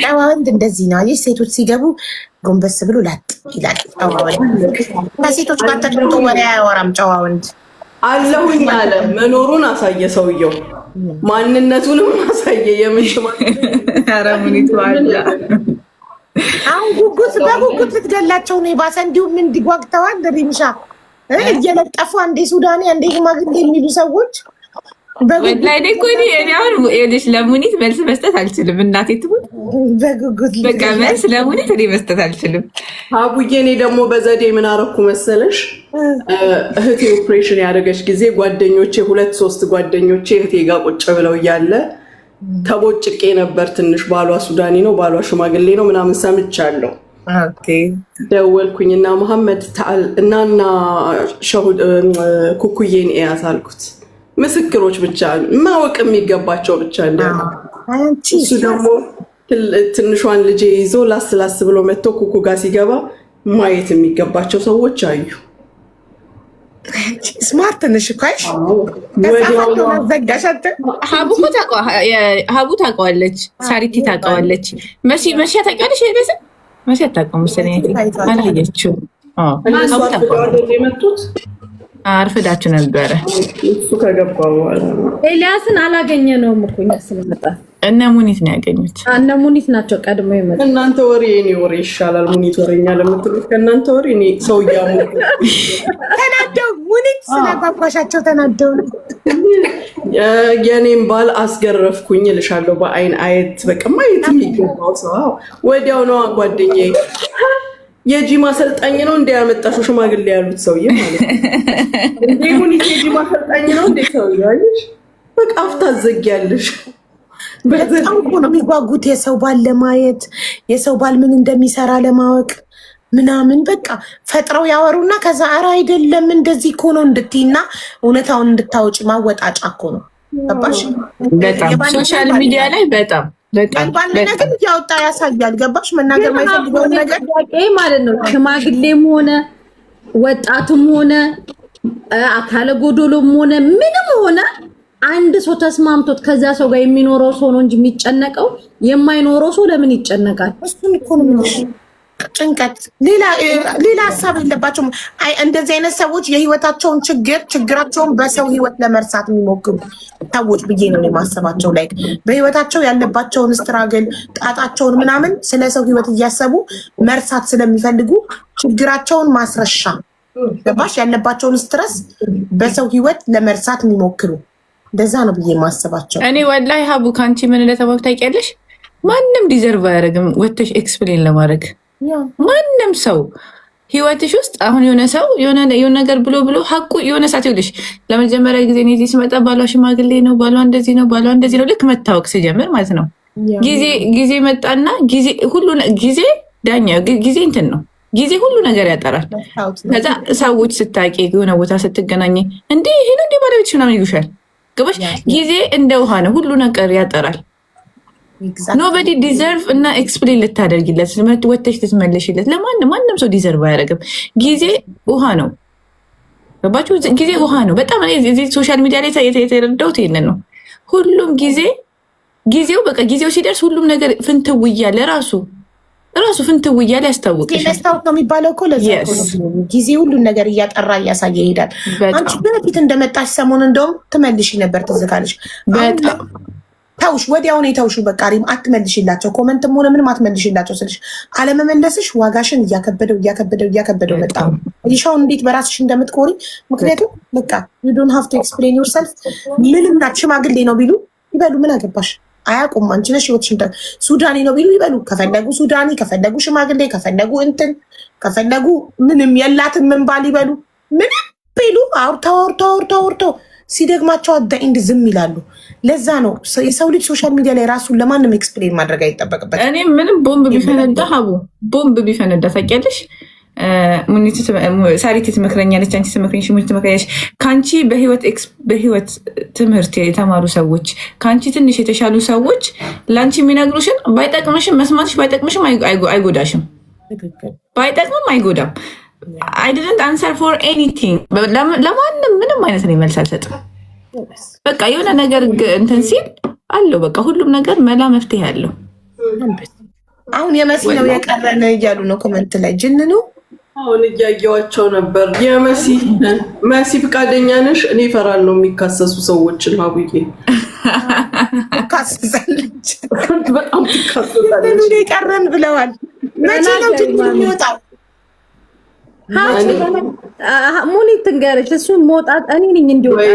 ጨዋ ወንድ እንደዚህ ነው። አየሽ ሴቶች ሲገቡ ጎንበስ ብሎ ላጥ ይላል። ከሴቶች ጋር ተቀምጦ ወሬ አያወራም። ጨዋ ወንድ አለሁኝ አለ መኖሩን አሳየ ሰውየው፣ ማንነቱንም አሳየ። የምሽማ አረሙኒት ዋላ አሁን በጉጉት ልትገላቸው ነው የባሰ። እንዲሁም እንዲጓግተዋል ሪምሻ እየለጠፉ አንዴ ሱዳኔ አንዴ ሽማግሌ የሚሉ ሰዎች ወላሂ እኮ እኔ አሁን ይኸውልሽ ለሙኒት መልስ መስጠት አልችልም። እናቴ ትሙት በጉጉት በቃ መልስ ለሙኒት እኔ መስጠት አልችልም። አቡዬ እኔ ደግሞ በዘዴ ምን አደረኩ መሰለሽ? እህቴ ኦፕሬሽን ያደረገች ጊዜ ጓደኞቼ 2-3 ጓደኞቼ እህቴ ጋር ቁጭ ብለው እያለ ተቦጭቄ ነበር ትንሽ። ባሏ ሱዳኒ ነው፣ ባሏ ሽማግሌ ነው ምናምን ሰምቻለሁ። ደወልኩኝና መሐመድ ታል እናና ኩኩዬን እያት አልኩት። ምስክሮች ብቻ ማወቅ የሚገባቸው ብቻ እንዲያውቁ። እሱ ደግሞ ትንሿን ልጄ ይዞ ላስ ብሎ መጥቶ ኩኩ ጋር ሲገባ ማየት የሚገባቸው ሰዎች አዩ። ስማርት ነሽ እኮ አይሽ። ሀቡ ታውቀዋለች፣ ሳሪቲ ታውቀዋለች፣ መሲ ታውቂዋለሽ? መሲ አታውቀውም መሰለኝ አላየችውም። የመጡት አርፍዳችሁ ነበረ። እሱ ከገባ በኋላ ኤልያስን አላገኘነውም እኮ እኛ ስንመጣ። እነ ሙኒት ነው ያገኙት። እነ ሙኒት ናቸው ቀድሞ የመጡት። እናንተ ወሬ የኔ ወሬ ይሻላል። ሙኒት ወሬኛ ለምትሉት ከእናንተ ወሬ እኔ ሰው ተናደው ሙኒት ስለጓጓሻቸው ተናደው የኔም ባል አስገረፍኩኝ እልሻለሁ። በአይን አየት በቃ ማየት የሚገባው ሰው ወዲያው ነው። ጓደኛዬ የጂማ አሰልጣኝ ነው እንደ ያመጣሽው ሽማግሌ ያሉት ሰውዬ ማለት ነው። እንዴ ሙኒት የጂማ አሰልጣኝ ነው እንዴ ሰውዬ? አይሽ በቃ አፍታ ዘጊያለሽ። በጣም እኮ ነው የሚጓጉት የሰው ባል ለማየት፣ የሰው ባል ምን እንደሚሰራ ለማወቅ ምናምን። በቃ ፈጥረው ያወሩና ከዛ ኧረ አይደለም እንደዚህ እኮ ነው እንድትይና እውነታውን እንድታወጪ ማወጣጫ እኮ ነው። ገባሽ? በጣም ሶሻል ሚዲያ ላይ በጣም ነገር እያወጣ ያሳያል። ገባሽ? መናገር ማይፈልገውን ነገር ማለት ነው። ሽማግሌም ሆነ ወጣቱም ሆነ አካለ ጎዶሎም ሆነ ምንም ሆነ አንድ ሰው ተስማምቶት ከዛ ሰው ጋር የሚኖረው ሰው ነው እንጂ የሚጨነቀው የማይኖረው ሰው ለምን ይጨነቃል? እሱን እኮ ነው የምልሽ። ጭንቀት ሌላ ሀሳብ የለባቸውም። እንደዚህ አይነት ሰዎች የህይወታቸውን ችግራቸውን በሰው ህይወት ለመርሳት የሚሞክሩ ሰዎች ብዬ ነው የማሰባቸው። ላይ በህይወታቸው ያለባቸውን ስትራግል ጣጣቸውን ምናምን ስለ ሰው ህይወት እያሰቡ መርሳት ስለሚፈልጉ ችግራቸውን ማስረሻ ገባሽ? ያለባቸውን ስትረስ በሰው ህይወት ለመርሳት የሚሞክሩ እንደዛ ነው ብዬ ማሰባቸው። እኔ ወላሂ ሀቡ ከአንቺ ምን እንደተባብ ታውቂያለሽ? ማንም ዲዘርቭ አያደርግም ወተሽ ኤክስፕሌን ለማድረግ። ማንም ሰው ህይወትሽ ውስጥ አሁን የሆነ ሰው የሆነ ነገር ብሎ ሀቁ የሆነ ሰዓት ይኸውልሽ፣ ለመጀመሪያ ጊዜ እኔ እዚህ ስመጣ ባሏ ሽማግሌ ነው፣ ባሏ እንደዚህ ነው፣ ባሏ እንደዚህ ነው፣ ልክ መታወቅ ሲጀምር ማለት ነው። ጊዜ መጣና ጊዜ ዳኛ ጊዜ እንትን ነው። ጊዜ ሁሉ ነገር ያጠራል። ከዛ ሰዎች ስታቂ የሆነ ቦታ ስትገናኝ እንዲህ ይሄ ነው እንዲህ ባለቤትሽ ምናምን ይሉሻል። ገባሽ? ጊዜ እንደ ውሃ ነው፣ ሁሉ ነገር ያጠራል። ኖበዲ ዲዘርቭ እና ኤክስፕሌን ልታደርጊለት ወተሽ ልትመለሽለት ማንም ሰው ዲዘርቭ አያደርግም። ጊዜ ውሃ ነው። ገባችሁ? ጊዜ ውሃ ነው። በጣም እዚህ ሶሻል ሚዲያ ላይ የተረዳሁት ይሄንን ነው። ሁሉም ጊዜው በቃ ጊዜው ሲደርስ ሁሉም ነገር ፍንትው እያለ ራሱ ፍንትው እያለ ያስታውቅሻል። መስታወት ነው የሚባለው እኮ ለዛ ጊዜ ሁሉን ነገር እያጠራ እያሳየ ይሄዳል። አንቺ በፊት እንደመጣሽ ሰሞን እንደውም ትመልሽ ነበር፣ ትዝ ካለሽ ተውሽ፣ ወዲያውኑ የተውሹ በቃ ሪም አትመልሽላቸው፣ ኮመንትም ሆነ ምንም አትመልሽላቸው ስልሽ አለመመለስሽ ዋጋሽን እያከበደው መጣ። ይሻውን እንዴት በራስሽ እንደምትኮሪ። ምክንያቱም በቃ you don't have to explain yourself። ምንም ናት። ሽማግሌ ነው ቢሉ ይበሉ፣ ምን አገባሽ? አያውቁም። አንቺ ነሽ ህይወትሽን። ሱዳኒ ነው ቢሉ ይበሉ፣ ከፈለጉ ሱዳኒ፣ ከፈለጉ ሽማግሌ፣ ከፈለጉ ከፈለጉ ምንም የላትም ምን ባል ይበሉ፣ ምንም ቢሉ አውርተው ሲደግማቸው አዳኢንድ ዝም ይላሉ። ለዛ ነው የሰው ልጅ ሶሻል ሚዲያ ላይ ራሱን ለማንም ኤክስፕሌን ማድረግ አይጠበቅበት። እኔ ምንም ቦምብ ቢፈነዳ ታውቂያለሽ፣ ሳሪት ትመክረኛለች፣ አንቺ ትመክረኛለች፣ ሙኒት ትመክረኛለች። ከአንቺ በህይወት ትምህርት የተማሩ ሰዎች፣ ከአንቺ ትንሽ የተሻሉ ሰዎች ለአንቺ የሚነግሩሽን ባይጠቅምሽም መስማትሽ ባይጠቅምሽም አይጎዳሽም፣ ባይጠቅምም አይጎዳም። አይ ዲድንት አንሰር ፎር ኤኒቲንግ። ለማንም ምንም አይነት ነው መልስ አልሰጥም። በቃ የሆነ ነገር እንትን ሲል አለው በቃ ሁሉም ነገር መላ መፍትሄ አለው። አሁን የመሲ ነው የቀረን እያሉ ነው ኮመንት ላይ ጅንኑ። አሁን እያየዋቸው ነበር። መሲ ፍቃደኛ ነሽ? እኔ እፈራለሁ የሚካሰሱ ሰዎችን። ሀቡዬ ካሰሳለች በጣም ትካሰሳለች። የቀረን ብለዋል። መቼ ነው ጅንኑ የሚወጣው? ሙኒት ትንገረች። እሱን መውጣት እኔ ነኝ እንዲወጣ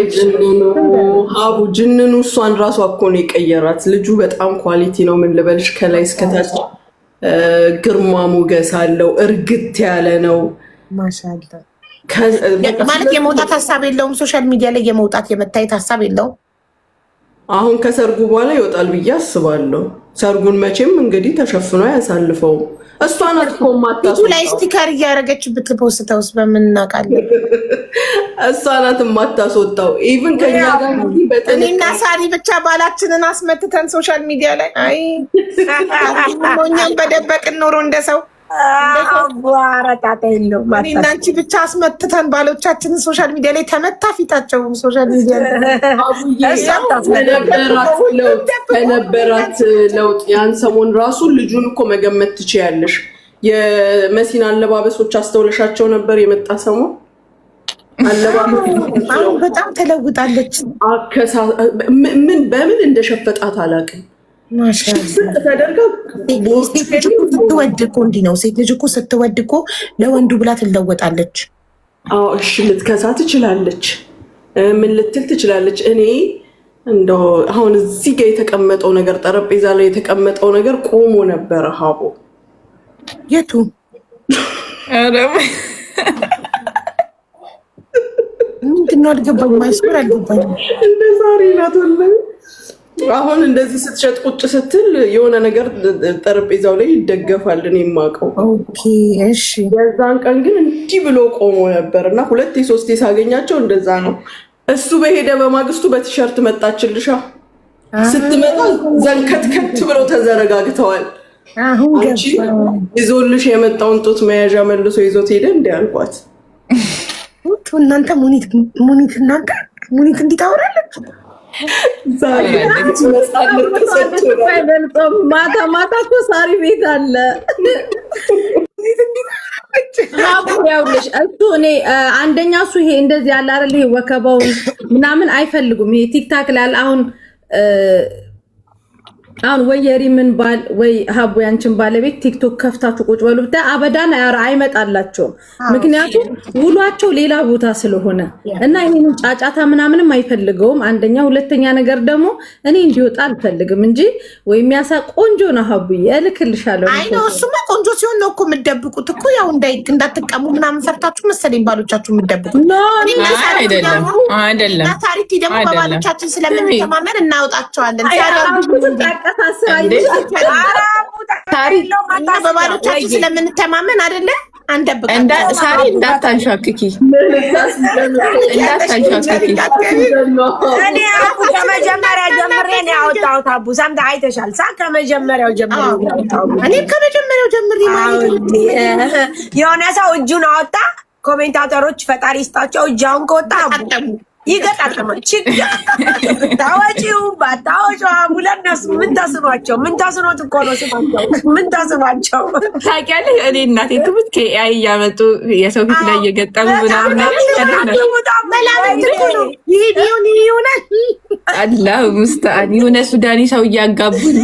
ሀቡ ጅንኑ እሷን ራሷ እኮ ነው የቀየራት። ልጁ በጣም ኳሊቲ ነው። ምን ልበልሽ፣ ከላይ እስከታች ግርማ ሞገስ አለው። እርግት ያለ ነው። ማሻአላ ማለት የመውጣት ሀሳብ የለውም። ሶሻል ሚዲያ ላይ የመውጣት የመታየት ሀሳብ የለውም። አሁን ከሰርጉ በኋላ ይወጣል ብዬ አስባለሁ። ሰርጉን መቼም እንግዲህ ተሸፍኖ አያሳልፈውም። እሷ ናት እኮ ፊቱ ላይ ስቲከር እያደረገች ብትፖስተውስ በምን እናውቃለን? እሷ ናት የማታስወጣው። ኢቭን ከኛ ጋር እኔና ሳሪ ብቻ ባላችንን አስመትተን ሶሻል ሚዲያ ላይ አይ እኛም በደበቅን ኖሮ እንደ ሰው አረጣጣ የለውም። እኔና አንቺ ብቻ አስመትተን ባሎቻችንን ሶሻል ሚዲያ ላይ ተመታ ፊታቸው ሶሻል ሚዲያ ከነበራት ለውጥ ያን ሰሞን ራሱ ልጁን እኮ መገመት ትችያለሽ። የመሲን አለባበሶች አስተውለሻቸው ነበር? የመጣ ሰሞን አሁን በጣም ተለውጣለች። በምን እንደሸፈጣት አላውቅም። ስትወድ እኮ እንዲህ ነው። ሴት ልጅ እኮ ስትወድ እኮ ለወንዱ ብላ ትለወጣለች። እሺ ልትከሳ ትችላለች፣ ምን ልትል ትችላለች። እኔ እንደው አሁን እዚህ ጋር የተቀመጠው ነገር ጠረጴዛ ላይ የተቀመጠው ነገር ቆሞ ነበረ። ሀቦ የቱ ምንድን ነው አልገባኝም። አይስኩር አልገባኝም። እንደ ዛሬ ናት አሁን እንደዚህ ስትሸጥ ቁጭ ስትል የሆነ ነገር ጠረጴዛው ላይ ይደገፋል። እኔ የማውቀው እሺ። የዛን ቀን ግን እንዲህ ብሎ ቆሞ ነበር እና 2-3 ሳገኛቸው እንደዛ ነው። እሱ በሄደ በማግስቱ በቲሸርት መጣችልሻ። ስትመጣ ዘንከትከት ብለው ተዘረጋግተዋል። አንቺ ይዞልሽ የመጣውን ጡት መያዣ መልሶ ይዞት ሄደ እንዲ አልኳት። እናንተ ሙኒት እንዲህ ታወራለች። ማታ ማታ እኮ ሳሪ ቤት አለ። ያውልሽ እሱ እኔ አንደኛ እሱ ይሄ እንደዚህ ያለ አይደል፣ ይሄ ወከባውን ምናምን አይፈልጉም። ይሄ ቲክታክ ላይ አሁን ወይ የሪምን ባል ወይ ሀቡ ያንችን ባለቤት ቲክቶክ ከፍታችሁ ቁጭ በሉ ብታይ አበዳን አይመጣላቸውም። ምክንያቱም ውሏቸው ሌላ ቦታ ስለሆነ እና ይሄንን ጫጫታ ምናምንም አይፈልገውም። አንደኛ፣ ሁለተኛ ነገር ደግሞ እኔ እንዲወጣ አልፈልግም እንጂ ወይ የሚያሳ ቆንጆ ነው ሀቡዬ፣ እልክልሻለሁ። አይ ነው እሱማ ቆንጆ ሲሆን ነው እኮ የምትደብቁት እኮ ያው እንዳትቀሙ ምናምን ሰርታችሁ መሰለኝ ባሎቻችሁ የምትደብቁት። አይደለም ታሪክ ደግሞ በባሎቻችን ስለምንተማመን እናውጣቸዋለን። በባሎቻችን ስለምንተማመን አይደለ አንደብቃለን። ሳሪ እንዳታንሻክኪ እኔ አቡ ከመጀመሪያ ጀምሬ ነው ያወጣሁት። አቡ ሰምተህ አይተሻል። ከመጀመሪያው ጀምሬ እኔም ከመጀመሪያው ጀምሬ ማለት የሆነ ሰው እጁን አወጣ። ኮሜንታተሮች ፈጣሪ ይስጣቸው እጃውን ከወጣ ይገጣጠማል። ታወጪው ባታወጪው ለእነሱ ምን ተስኗቸው? ምን ተስኖት እኮ ነው ስማቸው። ምን ተስኗቸው ታውቂያለሽ? እኔ እናቴ ትምህርት ከአይ እያመጡ የሰው ፊት ላይ እየገጠሙ ምናምን አላህ ሙስተዓን። የሆነ ሱዳኒ ሰው እያጋቡን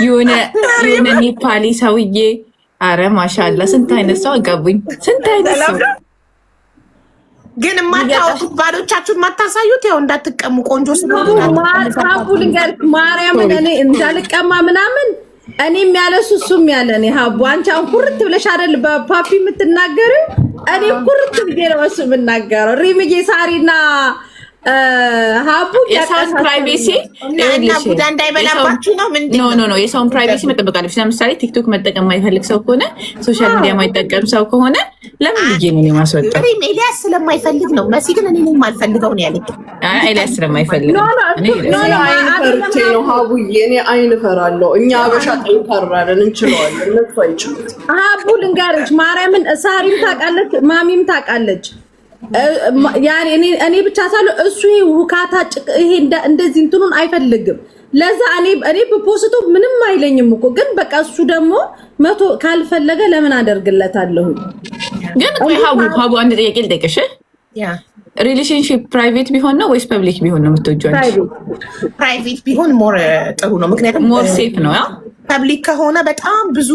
የሆነ ኔፓሊ ሰውዬ። አረ ማሻአላ ስንት አይነት ሰው አጋቡኝ። ስንት አይነት ሰው ግን የማታወጡት ባሎቻችሁን ማታሳዩት ያው እንዳትቀሙ ቆንጆ ስለሆነ ሀቡ ልንገርህ ማርያምን እኔ እንዳልቀማ ምናምን እኔም ያለሱ እሱም ያለ እኔ ሀቡ አንቺ አሁን ኩርት ብለሽ አይደል በፓፒ የምትናገሪው? እኔ ኩርት ብዬ ነው እሱ የምናገረው። ሪምዬ ሳሪና ሀቡ የሰውን ፕራይቬሲ ቡዳ እንዳይበላባችሁ ነው። ምንድን ነው የሰውን ፕራይቬሲ መጠበቅ አለብሽ። ለምሳሌ ቲክቶክ መጠቀም የማይፈልግ ሰው ከሆነ ሶሻል ሚዲያ የማይጠቀም ሰው ከሆነ ለምን ልጄ ነው የማስወጣው? ኤልያስ ስለማይፈልግ ነው። መሲ ግን እኔ የማልፈልገው ነው ያለኝ። ኤልያስ ስለማይፈልግ ፈርቼ ነው ሀቡዬ። እኔ አይን ፈራለሁ። እኛ አበሻ ጠንካራ ነን፣ እንችለዋለን። እነሱ አይችሉት። ሀቡ ልንገርሽ ማርያምን፣ ሳሪም ታውቃለች፣ ማሚም ታውቃለች። እኔ ብቻ ሳለሁ እሱ ይሄ ውካታ ይሄ እንደዚህ እንትኑን አይፈልግም። ለዛ እኔ በፖስቱ ምንም አይለኝም እኮ ግን በቃ እሱ ደግሞ መቶ ካልፈለገ ለምን አደርግለታለሁ? ግን ቆይ ሀቡ አንድ ጥያቄ ልጠይቅሽ። ሪሌሽንሺፕ ፕራይቬት ቢሆን ነው ወይስ ፐብሊክ ቢሆን ነው የምትወጂው? ፕራይቬት ቢሆን ሞር ጥሩ ነው። ምክንያቱም ሞር ሴፍ ነው። ፐብሊክ ከሆነ በጣም ብዙ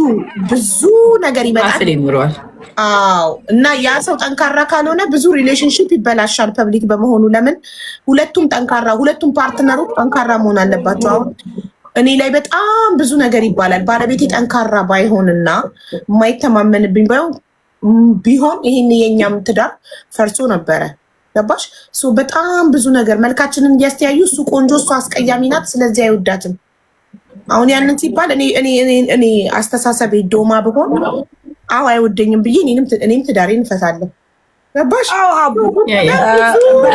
ነገር ይመጣል፣ ይኖረዋል። አዎ እና ያ ሰው ጠንካራ ካልሆነ ብዙ ሪሌሽንሽፕ ይበላሻል ፐብሊክ በመሆኑ። ለምን ሁለቱም ፓርትነሮች ጠንካራ መሆን አለባቸው። አሁን እኔ ላይ በጣም ብዙ ነገር ይባላል። ባለቤቴ ጠንካራ ባይሆንና የማይተማመንብኝ ቢሆን ይሄን የኛም ትዳር ፈርሶ ነበረ። ገባሽ? በጣም ብዙ ነገር መልካችንን እያስተያዩ እሱ ቆንጆ እሱ አስቀያሚ ናት፣ ስለዚህ አይወዳትም። አሁን ያንን ሲባል እኔ አስተሳሰቤ ዶማ ብሆን አዎ አይወደኝም ብዬ እኔም ትዳሬን እንፈታለሁ። ገባሽ? አዎ ሀቡ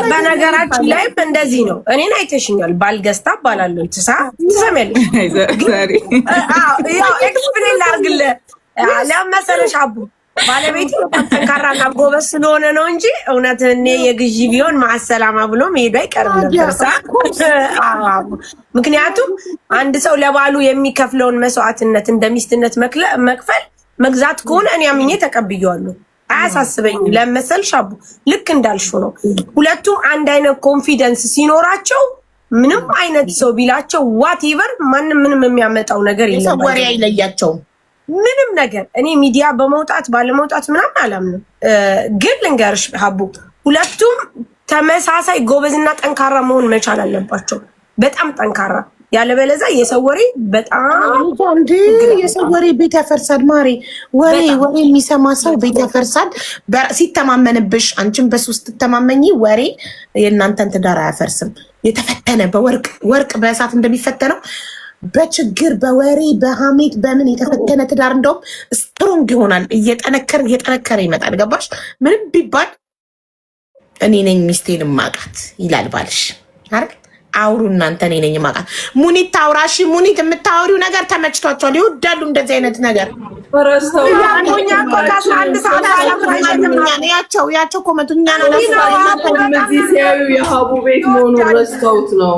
በነገራችን ላይም እንደዚህ ነው። እኔን አይተሽኛል። ባልገዝታ እባላለሁ። ትሰሚያለሽ? ኤክስፕሌን ላድርግልህ ለምን መሰለሽ ሀቡ ባለቤቴ በጣም ጠንካራና ጎበዝ ስለሆነ ነው እንጂ እውነት እኔ የግዢ ቢሆን ማሰላማ ብሎ መሄዱ አይቀርም ነበር። ምክንያቱም አንድ ሰው ለባሉ የሚከፍለውን መስዋዕትነት እንደ ሚስትነት መክፈል መግዛት ከሆነ እኔ አምኜ ተቀብያለሁ። አያሳስበኝም። ለመሰልሽ አቡ ልክ እንዳልሽው ነው። ሁለቱም አንድ አይነት ኮንፊደንስ ሲኖራቸው ምንም አይነት ሰው ቢላቸው ዋትኤቨር ማንም ምንም የሚያመጣው ነገር የለም። ሰው ወሬ አይለያቸውም ምንም ነገር። እኔ ሚዲያ በመውጣት ባለመውጣት ምናምን አላምንም። ግን ልንገርሽ ሀቡ ሁለቱም ተመሳሳይ ጎበዝና ጠንካራ መሆን መቻል አለባቸው። በጣም ጠንካራ ያለበለዛ የሰው ወሬ በጣም እንዴ የሰው ወሬ ቤት ያፈርሳል። ማሬ ወሬ የሚሰማ ሰው ቤት ያፈርሳል። ሲተማመንብሽ አንቺን በሱ ስትተማመኝ ወሬ የእናንተን ትዳር አያፈርስም። የተፈተነ ወርቅ በእሳት እንደሚፈተነው በችግር በወሬ በሐሜት በምን የተፈተነ ትዳር እንደውም ስትሮንግ ይሆናል። እየጠነከረ ይመጣል። ገባሽ? ምንም ቢባል እኔ ነኝ ሚስቴን ማቃት ይላል ባልሽ አይደል? አውሩ እናንተ። እኔ ነኝ ማቃት። ሙኒት ታውራሽ። ሙኒት የምታወሪው ነገር ተመችቷቸዋል። ይወዳሉ እንደዚህ አይነት ነገር። ያቸው ኮመንቱኛ ሲያዩ የሀቡ ቤት መሆኑን ረስተውት ነው።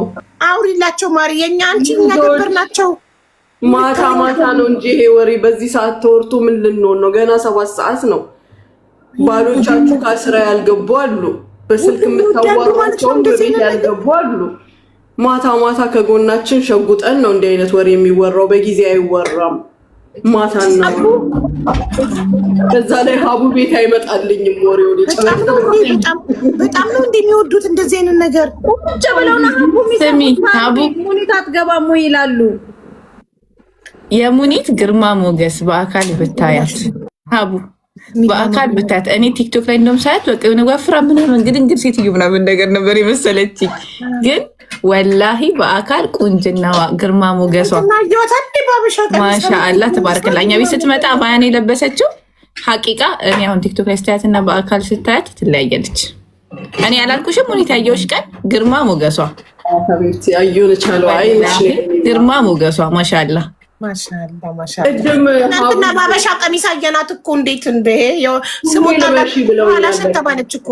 አውሪላቸው ማሪ። የኛ አንቺ እኛ ገበር ናቸው። ማታ ነው እንጂ ይሄ ወሬ በዚህ ሰዓት ተወርቶ ምን ልንሆን ነው? ገና 7 ሰዓት ነው። ባሎቻችሁ ከስራ ያልገቡ አሉ። በስልክ የምታዋሯቸውን በቤት ያልገቡ አሉ። ማታ ከጎናችን ሸጉጠን ነው እንዲህ አይነት ወሬ የሚወራው። በጊዜ አይወራም። ማታ ነው። በዛ ላይ ሀቡ ቤት አይመጣልኝም ወሬው። በጣም ነው እንደሚወዱት እንደዚህ አይነት ነገር። ቁጭ ብለውና ሀቡ ሙኒት አትገባም ወይ ይላሉ። የሙኒት ግርማ ሞገስ በአካል ብታያት ሀቡ በአካል ብታያት፣ እኔ ቲክቶክ ላይ እንደውም ሳያት በቃ የሆነ ወፍራ ምናምን ግድንግድ ሴትዮ ምናምን ነገር ነበር የመሰለችኝ። ግን ወላሂ በአካል ቁንጅናዋ ግርማ ሞገሷ ማሻአላህ ተባረከላ። እኛ ቤት ስትመጣ ባያን የለበሰችው ሐቂቃ እኔ አሁን ቲክቶክ ላይ ስታያት እና በአካል ስታያት ትለያያለች። እኔ ያላልኩሽም ሙኒት ያየሁሽ ቀን ግርማ ሞገሷ ግርማ ሞገሷ ማሻአላህ እናንተና ባበሻ ቀሚስ አየናት እኮ እንዴት እንደ ስሞታ ኋላሸት ተባለች እኮ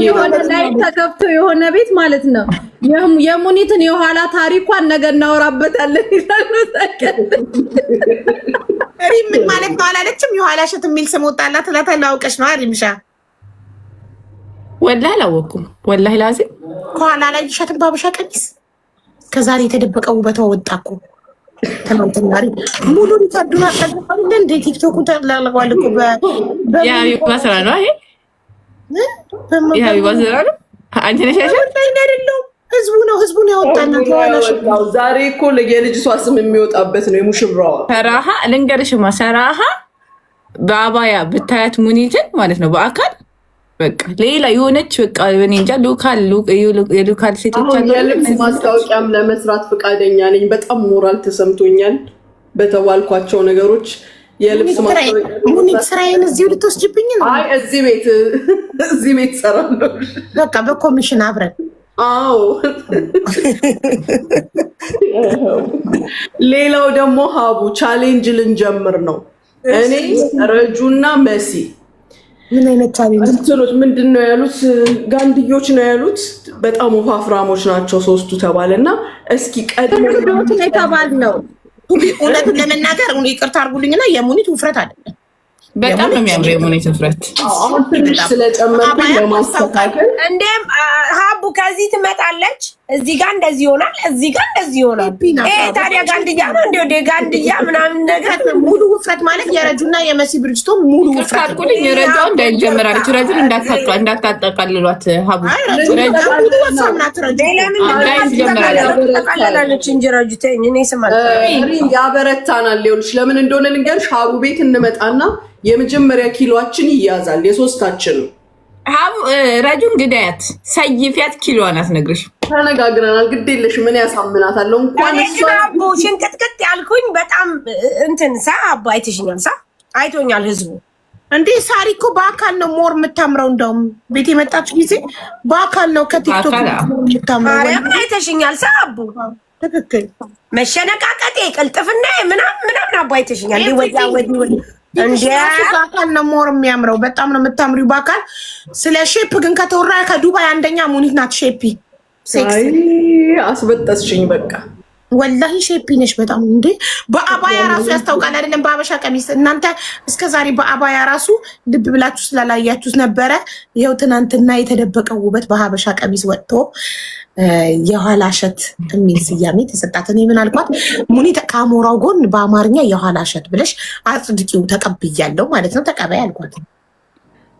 የሆነ ላይ ተከፍቶ የሆነ ቤት ማለት ነው። የሙኒትን የኋላ ታሪኳን ነገ እናወራበታለን ይላሉ። ምን ማለት ነው አላለችም? የኋላሸት የሚል ስም ወጣላት። ለተላውቀሽ ነው አሪምሻ ወላሂ አላወኩም። ወላሂ ላዚም ከኋላ ላይ ሸትን ባበሻ ቀሚስ ከዛሬ የተደበቀ ውበቷ ወጣ እኮ። ትናንትና ሙሉ ሊታዱና ተደፋለ እንደ ቲክቶኩን ተላልቋል እኮ የሀቢባ ስራ ነው ይሄ። የሀቢባ ስራ ነው። አንቺ ነሽ አይደለም ህዝቡን ያወጣናት። ዛሬ እኮ የልጅቷ ስም የሚወጣበት ነው የሙሽራዋ። ሰራሃ ልንገርሽማ፣ ሰራሃ በአባያ ብታያት ሙኒትን ማለት ነው በአካል በቃ ሌላ የሆነች በቃ እኔ እንጃ የሎካል ሴቶች አሉ። የልብስ ማስታወቂያም ለመስራት ፈቃደኛ ነኝ። በጣም ሞራል ተሰምቶኛል በተባልኳቸው ነገሮች። የልብስ ማስታወቂያ ሙኒት ስራዬን እዚሁ ልትወስጅብኝ ነው? አይ እዚህ ቤት ሰራለሁ። በቃ በኮሚሽን አብረን። አዎ ሌላው ደግሞ ሀቡ ቻሌንጅ ልንጀምር ነው። እኔ ረጁና መሲ ምን አይነት ቻሌንጅ? እንትኖች ምንድን ነው ያሉት? ጋንድዮች ነው ያሉት። በጣም ወፋፍራሞች ናቸው ሶስቱ ተባለና እስኪ ቀድሞ የተባል ነው። እውነቱን ለመናገር ይቅርታ አድርጉልኝና የሙኒት ውፍረት አይደለም፣ በጣም ነው የሚያምረው የሙኒት ውፍረት። አሁን ትንሽ ስለጨመርኩኝ ለማስተካከል እንዴም ሀቡ ከዚህ ትመጣለች፣ እዚህ ጋር እንደዚህ ይሆናል፣ እዚህ ጋር እንደዚህ ይሆናል። ታዲያ ጋንድያ ነው እንዲ ወደ ጋንድያ ምናምን ነገር። ሙሉ ውፍረት ማለት የረጁና የመሲ ብርጅቶ ሙሉ ውፍረት ካልኩልኝ ረጃ እንዳይጀምራለች። ረጁን እንዳታጠቃልሏት ሀቡ ጠቃለላለች እንጂ ረጁ ተይኝ። እኔ ስማ ያበረታናል። ሊሆንሽ ለምን እንደሆነ ልንገርሽ። ሀቡ ቤት እንመጣና የመጀመሪያ ኪሎአችን ይያዛል የሶስታችን። ረጁን ግዳያት ሰይፊያት ኪሎዋን አትነግርሽ። ተነጋግረናል። ግድ የለሽ ምን ያሳምናታለሁ። እንኳን ሽንቅጥቅጥ ያልኩኝ በጣም እንትን አባ አይተሽኛል፣ አይቶኛል ህዝቡ። እንዴ ሳሪ እኮ በአካል ነው ሞር የምታምረው። እንደውም ቤት የመጣች ጊዜ በአካል ነው ከቲክቶክ የምታምረው። አይተሽኛል አቡ። ትክክል። መሸነቃቀጤ ቅልጥፍና ምናምን አባ አይተሽኛል። ወዲያ ወዲህ በአካል ነው ሞር የሚያምረው። በጣም ነው የምታምሪው በአካል። ስለ ሼፕ ግን ከተወራ ከዱባይ አንደኛ ሙኒት ናት። ሼፒ አስበጠስሽኝ። በቃ ወላሂ ሼፒ ነሽ በጣም። እንዴ በአባያ ራሱ ያስታውቃል አይደለም? በአበሻ ቀሚስ እናንተ እስከዛሬ በአባያ ራሱ ልብ ብላችሁ ስላላያችሁት ነበረ። ይኸው ትናንትና የተደበቀው ውበት በሀበሻ ቀሚስ ወጥቶ የኋላ እሸት የሚል ስያሜ ተሰጣት። እኔ ምን አልኳት? ሙኒት ከአሞራው ጎን በአማርኛ የኋላ እሸት ብለሽ አጽድቂው ተቀብያለሁ ማለት ነው። ተቀበይ አልኳት።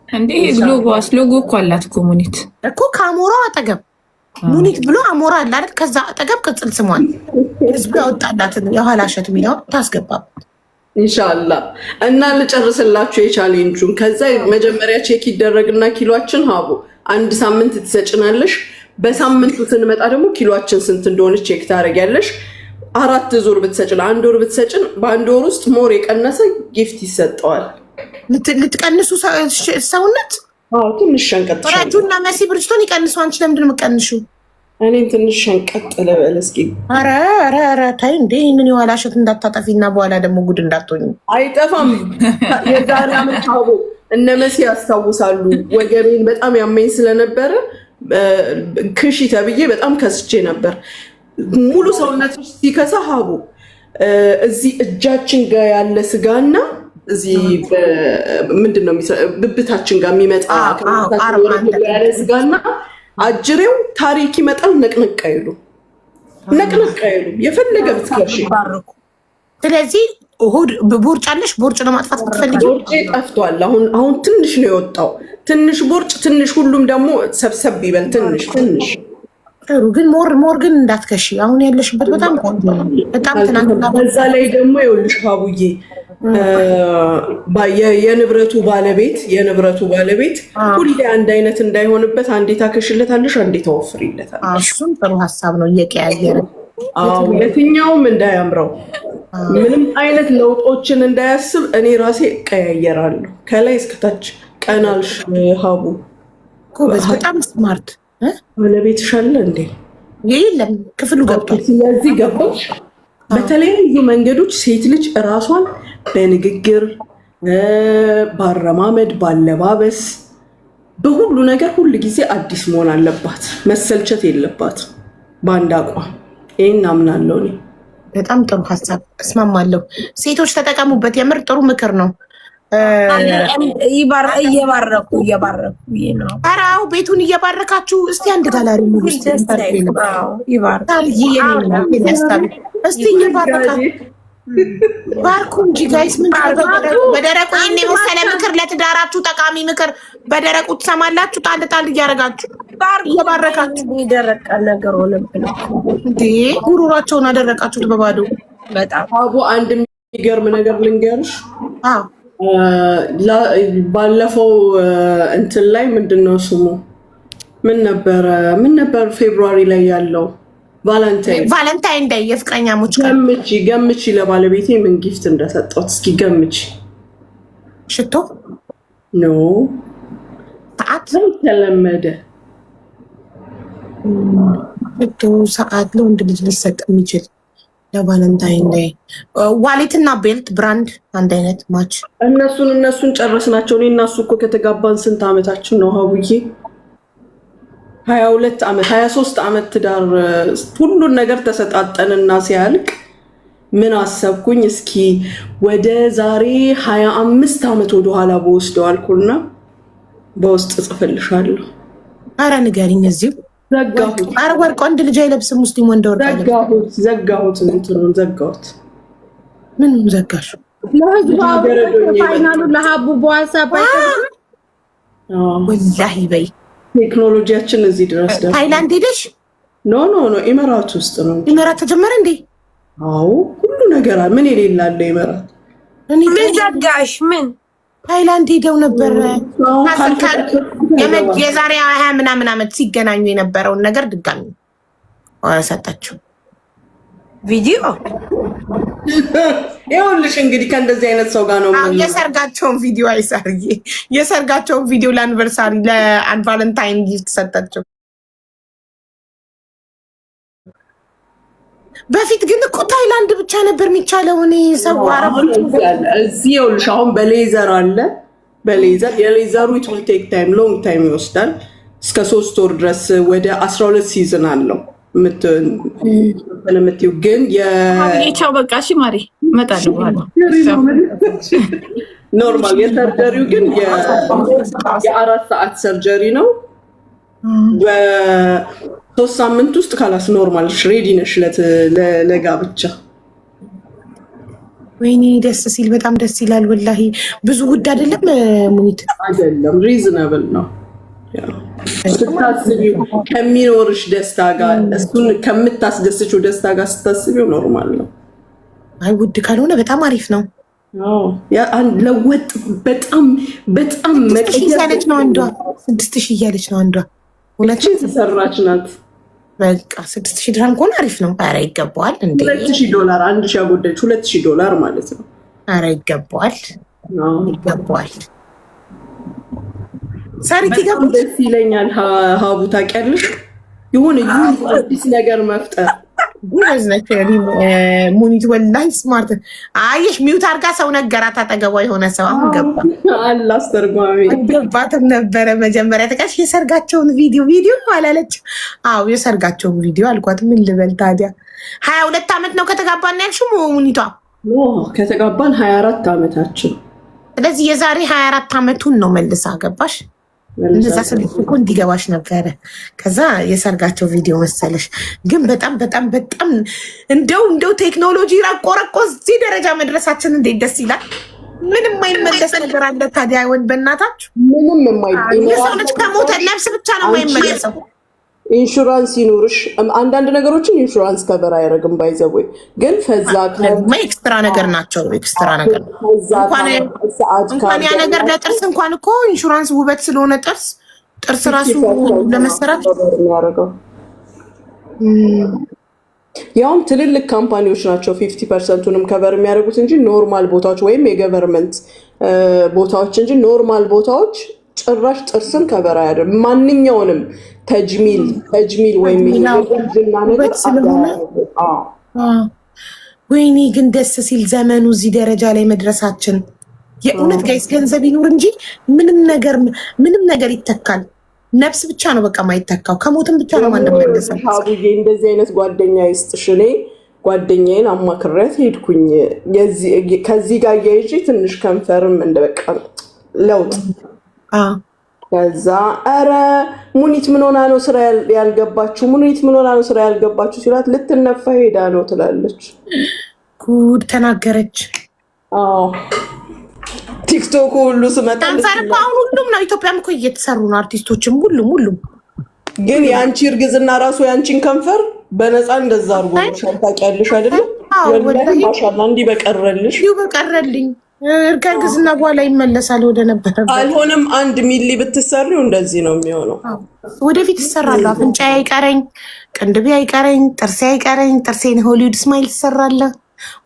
እንዴ ሎጎ እኮ አላት እኮ ሙኒት እኮ ከአሞራው አጠገብ ሙኒት ብሎ አሞራ አለ አይደል? ከዛ አጠገብ ቅጽል ስሟን ህዝቡ ያወጣላትን የኋላ እሸት የሚለውን ታስገባበት ኢንሻአላ። እና ልጨርስላችሁ የቻሌንጁን። ከዛ መጀመሪያ ቼክ ይደረግና ኪሎአችን ሀቡ አንድ ሳምንት ትሰጭናለሽ። በሳምንቱ ስንመጣ ደግሞ ኪሎአችን ስንት እንደሆነ ቼክ ታደርጊያለሽ። 4 ዙር ብትሰጭን፣ 1 ወር ብትሰጭን፣ በ1 ወር ውስጥ ሞር የቀነሰ ጊፍት ይሰጠዋል። ልትቀንሱ ሰውነት ትንሽ ሸንቀጥ ረጁና መሲ ብርጅቶን ይቀንሱ። አንቺ ለምንድን ነው የምትቀንሺው? እኔም ትንሽ ሸንቀጥ ልበል እስኪ። ኧረ ታይ እንዴ! ይህንን የኋላ እሸት እንዳታጠፊና በኋላ ደግሞ ጉድ እንዳትሆኝ። አይጠፋም። የዛሬ ዓመት ሀቡ እነ መሲ ያስታውሳሉ። ወገቤን በጣም ያመኝ ስለነበረ ክሺ ተብዬ በጣም ከስቼ ነበር። ሙሉ ሰውነት ሲከሳ ሀቡ እዚህ እጃችን ጋር ያለ ስጋና እዚህ ምንድን ነው ብብታችን ጋር የሚመጣ ያለ ስጋና አጅሬው ታሪክ ይመጣል። ነቅነቅ አይሉ የፈለገ ብትከርሺ። ስለዚህ እሑድ ቦርጫለሽ። ቦርጭ ለማጥፋት ብትፈልጊ ቦርጭ ጠፍቷል። አሁን ትንሽ ነው የወጣው። ትንሽ ቦርጭ ትንሽ፣ ሁሉም ደግሞ ሰብሰብ ይበል ትንሽ ጥሩ። ግን ሞር ግን እንዳትከሺ። አሁን ያለሽበት በጣም ቆንጆ ነው። በጣም ትናንትና በዛ ላይ ደግሞ ይኸውልሽ ሀቡዬ የንብረቱ ባለቤት ሁሌ አንድ አይነት እንዳይሆንበት አንዴ ታከሽለታለሽ፣ አንዴ ታወፍሪለታለሽ። እሱም ጥሩ ሀሳብ ነው። እየቀያየረ የትኛውም እንዳያምረው ምንም አይነት ለውጦችን እንዳያስብ እኔ ራሴ እቀያየራለሁ ከላይ እስከታች። ቀናልሽ ሀቡ በጣም ስማርት ባለቤትሽ አለ እንዴ? የለም ክፍሉ ገብቷል። ስለዚህ ገባሽ። በተለያዩ መንገዶች ሴት ልጅ እራሷን በንግግር፣ በአረማመድ፣ ባለባበስ፣ በሁሉ ነገር ሁሉ ጊዜ አዲስ መሆን አለባት። መሰልቸት የለባት በአንድ አቋም። ይህን አምናለሁ እኔ። በጣም ጥሩ ሀሳብ እስማማለሁ። ሴቶች ተጠቀሙበት። የምር ጥሩ ምክር ነው። እየባረኩ ነው። ኧረ አዎ ቤቱን እየባረካችሁ እስቲ አንድ ጋላሪ ሙሉ እስቲ እየባረካ ባርኩ እንጂ ጋይስ። ምን በደረቁ ይህን የመሰለ ምክር ለትዳራችሁ ጠቃሚ ምክር በደረቁ ትሰማላችሁ። ጣል ጣል እያደረጋችሁ እየባረካችሁ። የደረቀ ነገር ሆነብን እንዴ! ጉሮሯቸውን አደረቃችሁት በባዶ። በጣም አቡ አንድ የሚገርም ነገር ልንገርሽ። ባለፈው እንትን ላይ ምንድነው ስሙ ምን ነበር ፌብሩዋሪ ላይ ያለው ቫለንታይን ዴይ የፍቅረኛሞች ገምቺ ለባለቤቴ ምን ጊፍት እንደሰጠሁት እስኪ ገምቺ። ሽቶ ኖ ሰዓት ተለመደ። ሽቶ ሰዓት ለወንድ ልጅ ሊሰጥ የሚችል ለቫለንታይን ዴይ ዋሌትና ቤልት ብራንድ አንድ አይነት ማች። እነሱን ጨረስናቸው። እኔ እና እሱ እኮ ከተጋባን ስንት ዓመታችን ነው ሀቡዬ? 22 ዓመት 23 ዓመት ትዳር ሁሉን ነገር ተሰጣጠንና ሲያልቅ ምን አሰብኩኝ እስኪ ወደ ዛሬ 25 ዓመት ወደኋላ በወስደው አልኩና በውስጥ ጽፍልሻለሁ። አረ ንገሪኝ። እዚሁ ዘጋሁት። አረ ወርቅ ወንድ ልጅ አይለብስም፣ ሙስሊም ወንድ ወርቅ ዘጋሁት። እንትኑን ዘጋሁት። ምን ዘጋሽ? ፋይናሉ ለሀቡ በዋትስአፕ ወላሂ በይ ቴክኖሎጂያችን እዚህ ድረስ ደርሷል። ታይላንድ ሄደሽ? ኖ ኢማራት ውስጥ ነው። ኢማራት ተጀመረ እንዴ? አዎ ሁሉ ነገር ምን የሌላለ ኢማራት። ምን ዘጋሽ? ምን ታይላንድ ሄደው ነበር የዛሬ 20 ምናምን ዓመት ሲገናኙ የነበረውን ነገር ድጋሚ ሰጣቸው ቪዲዮ። ይኸውልሽ እንግዲህ ከእንደዚህ አይነት ሰው ጋር ነው የሰርጋቸውን ቪዲዮ አይሳርዬ፣ የሰርጋቸውን ቪዲዮ ለአኒቨርሳሪ ለቫለንታይን ጊፍት ሰጣቸው። በፊት ግን እኮ ታይላንድ ብቻ ነበር የሚቻለው። እኔ ሰው አረቦች እዚህ ይኸውልሽ አሁን በሌዘር አለ። በሌዘር የሌዘሩ ኢት ዊል ቴክ ታይም ሎንግ ታይም ይወስዳል። እስከ 3 ወር ድረስ ወደ 12 ሲዝን አለው የምትይው ግን የቻው በቃ እሺ ማሪ እመጣለሁ በኋላ። ኖርማል የሰርጀሪው ግን የ4 ሰዓት ሰርጀሪ ነው። በ3 ሳምንት ውስጥ ካላስ ኖርማል ሬዲ ነሽ ለጋብቻ። ወይኔ ደስ ሲል በጣም ደስ ይላል ወላሂ። ብዙ ውድ አይደለም ሙኒት? አይደለም ሪዝናብል ነው። ስታስቢው ከሚኖርሽ ደስታ ጋር እሱን ከምታስደስችው ደስታ ጋር ስታስቢው ኖርማል ነው። አይ ውድ ካልሆነ በጣም አሪፍ ነው። ለወጥ በጣም እያለች ነው አንዷ 6000 እያለች ነው አንዷ። ሁለቱ ተሰራች ናት። በቃ 6000 ድርሃም ከሆነ አሪፍ ነው። ኧረ ይገባዋል እንዴ! $2000 1000 ያጎደለች $2000 ማለት ነው። ኧረ ይገባዋል። ሳሪቲ ጋር ደስ ይለኛል። ሀቡ ታውቂያለሽ የሆነ አዲስ ነገር መፍጠር ጉበዝ ነች ሙኒት ወላሂ ስማርት። አየሽ ሚውት አድርጋ ሰው ነገራት አጠገቧ የሆነ ሰው አሁን ገባ አላስተርጓሚ ገባትም ነበረ መጀመሪያ ተቃሽ የሰርጋቸውን ቪዲዮ አላለች። አዎ የሰርጋቸውን ቪዲዮ አልኳት። ምን ልበል ታዲያ 22 ዓመት ነው ከተጋባን ያልሽው ሙኒቷ? ከተጋባን 24 ዓመታችን። ስለዚህ የዛሬ 24 ዓመቱን ነው መልሳ ገባሽ። እንደዛ ስልክ እኮ እንዲገባሽ ነበረ። ከዛ የሰርጋቸው ቪዲዮ መሰለሽ። ግን በጣም እንደው ቴክኖሎጂ ረቆ እዚህ ደረጃ መድረሳችን እንዴት ደስ ይላል። ምንም የማይመለስ ነገር አለ ታዲያ? ወንድ በእናታችሁ ምንም የማይመለስ የሰው ልጅ ከሞተ ነፍስ ብቻ ነው የማይመለሰው። ኢንሹራንስ ይኑርሽ። አንዳንድ ነገሮችን ኢንሹራንስ ከበር አያደርግም። ባይዘው ግን ፈዛ ኤክስትራ ነገር ናቸው። ኤክስትራ ነገር እንኳን ያ ነገር ለጥርስ እንኳን እኮ ኢንሹራንስ ውበት ስለሆነ ጥርስ ራሱ ለመሰራት ያደርገው። ያውም ትልልቅ ካምፓኒዎች ናቸው 50%ንም ከበር የሚያደርጉት እንጂ ኖርማል ቦታዎች ወይም የገቨርንመንት ቦታዎች እንጂ ኖርማል ቦታዎች ጭራሽ ጥርስን ከበር አያደርግም። ማንኛውንም ተጅሚል ወይም ይሄና ነገር ስለሆነ ወይኔ ግን ደስ ሲል ዘመኑ እዚህ ደረጃ ላይ መድረሳችን። የእውነት ጋይስ ገንዘብ ይኑር እንጂ ምንም ነገር ይተካል። ነፍስ ብቻ ነው በቃ ማይተካው። ከሞትም ብቻ ነው ማንም መለሰው። አቡዬ እንደዚህ አይነት ጓደኛ ይስጥሽ። እኔ ጓደኛዬን አማክሬያት ሄድኩኝ። ከዚህ ጋር እያይዤ ትንሽ ከንፈርም እንደበቃ ለውጥ ከዛ ኧረ ሙኒት ምን ሆና ነው ስራ ያልገባችሁ? ሙኒት ምን ሆና ነው ስራ ያልገባችሁ ሲላት ልትነፋ ሄዳ ነው ትላለች። ጉድ ተናገረች። ቲክቶክ ሁሉ ስመጣ አሁን ሁሉም ነው። ኢትዮጵያም እኮ እየተሰሩ ነው አርቲስቶችም ሁሉም። ግን የአንቺ እርግዝና ራሱ የአንቺን ከንፈር በነፃ እንደዛ አድርጎ ታውቂያለሽ አይደለም? ወላሂ ማሻአላ እንዲህ በቀረልሽ በቀረልኝ ከእርግዝና በኋላ ይመለሳል ወደ ነበረበት። አልሆነም 1 ሚሊ ብትሰሪው እንደዚህ ነው የሚሆነው። ወደፊት እሰራለሁ። አፍንጫ አይቀረኝ፣ ቅንድቤ አይቀረኝ፣ ጥርሴ አይቀረኝ። ጥርሴን ሆሊውድ ስማይል ትሰራለህ።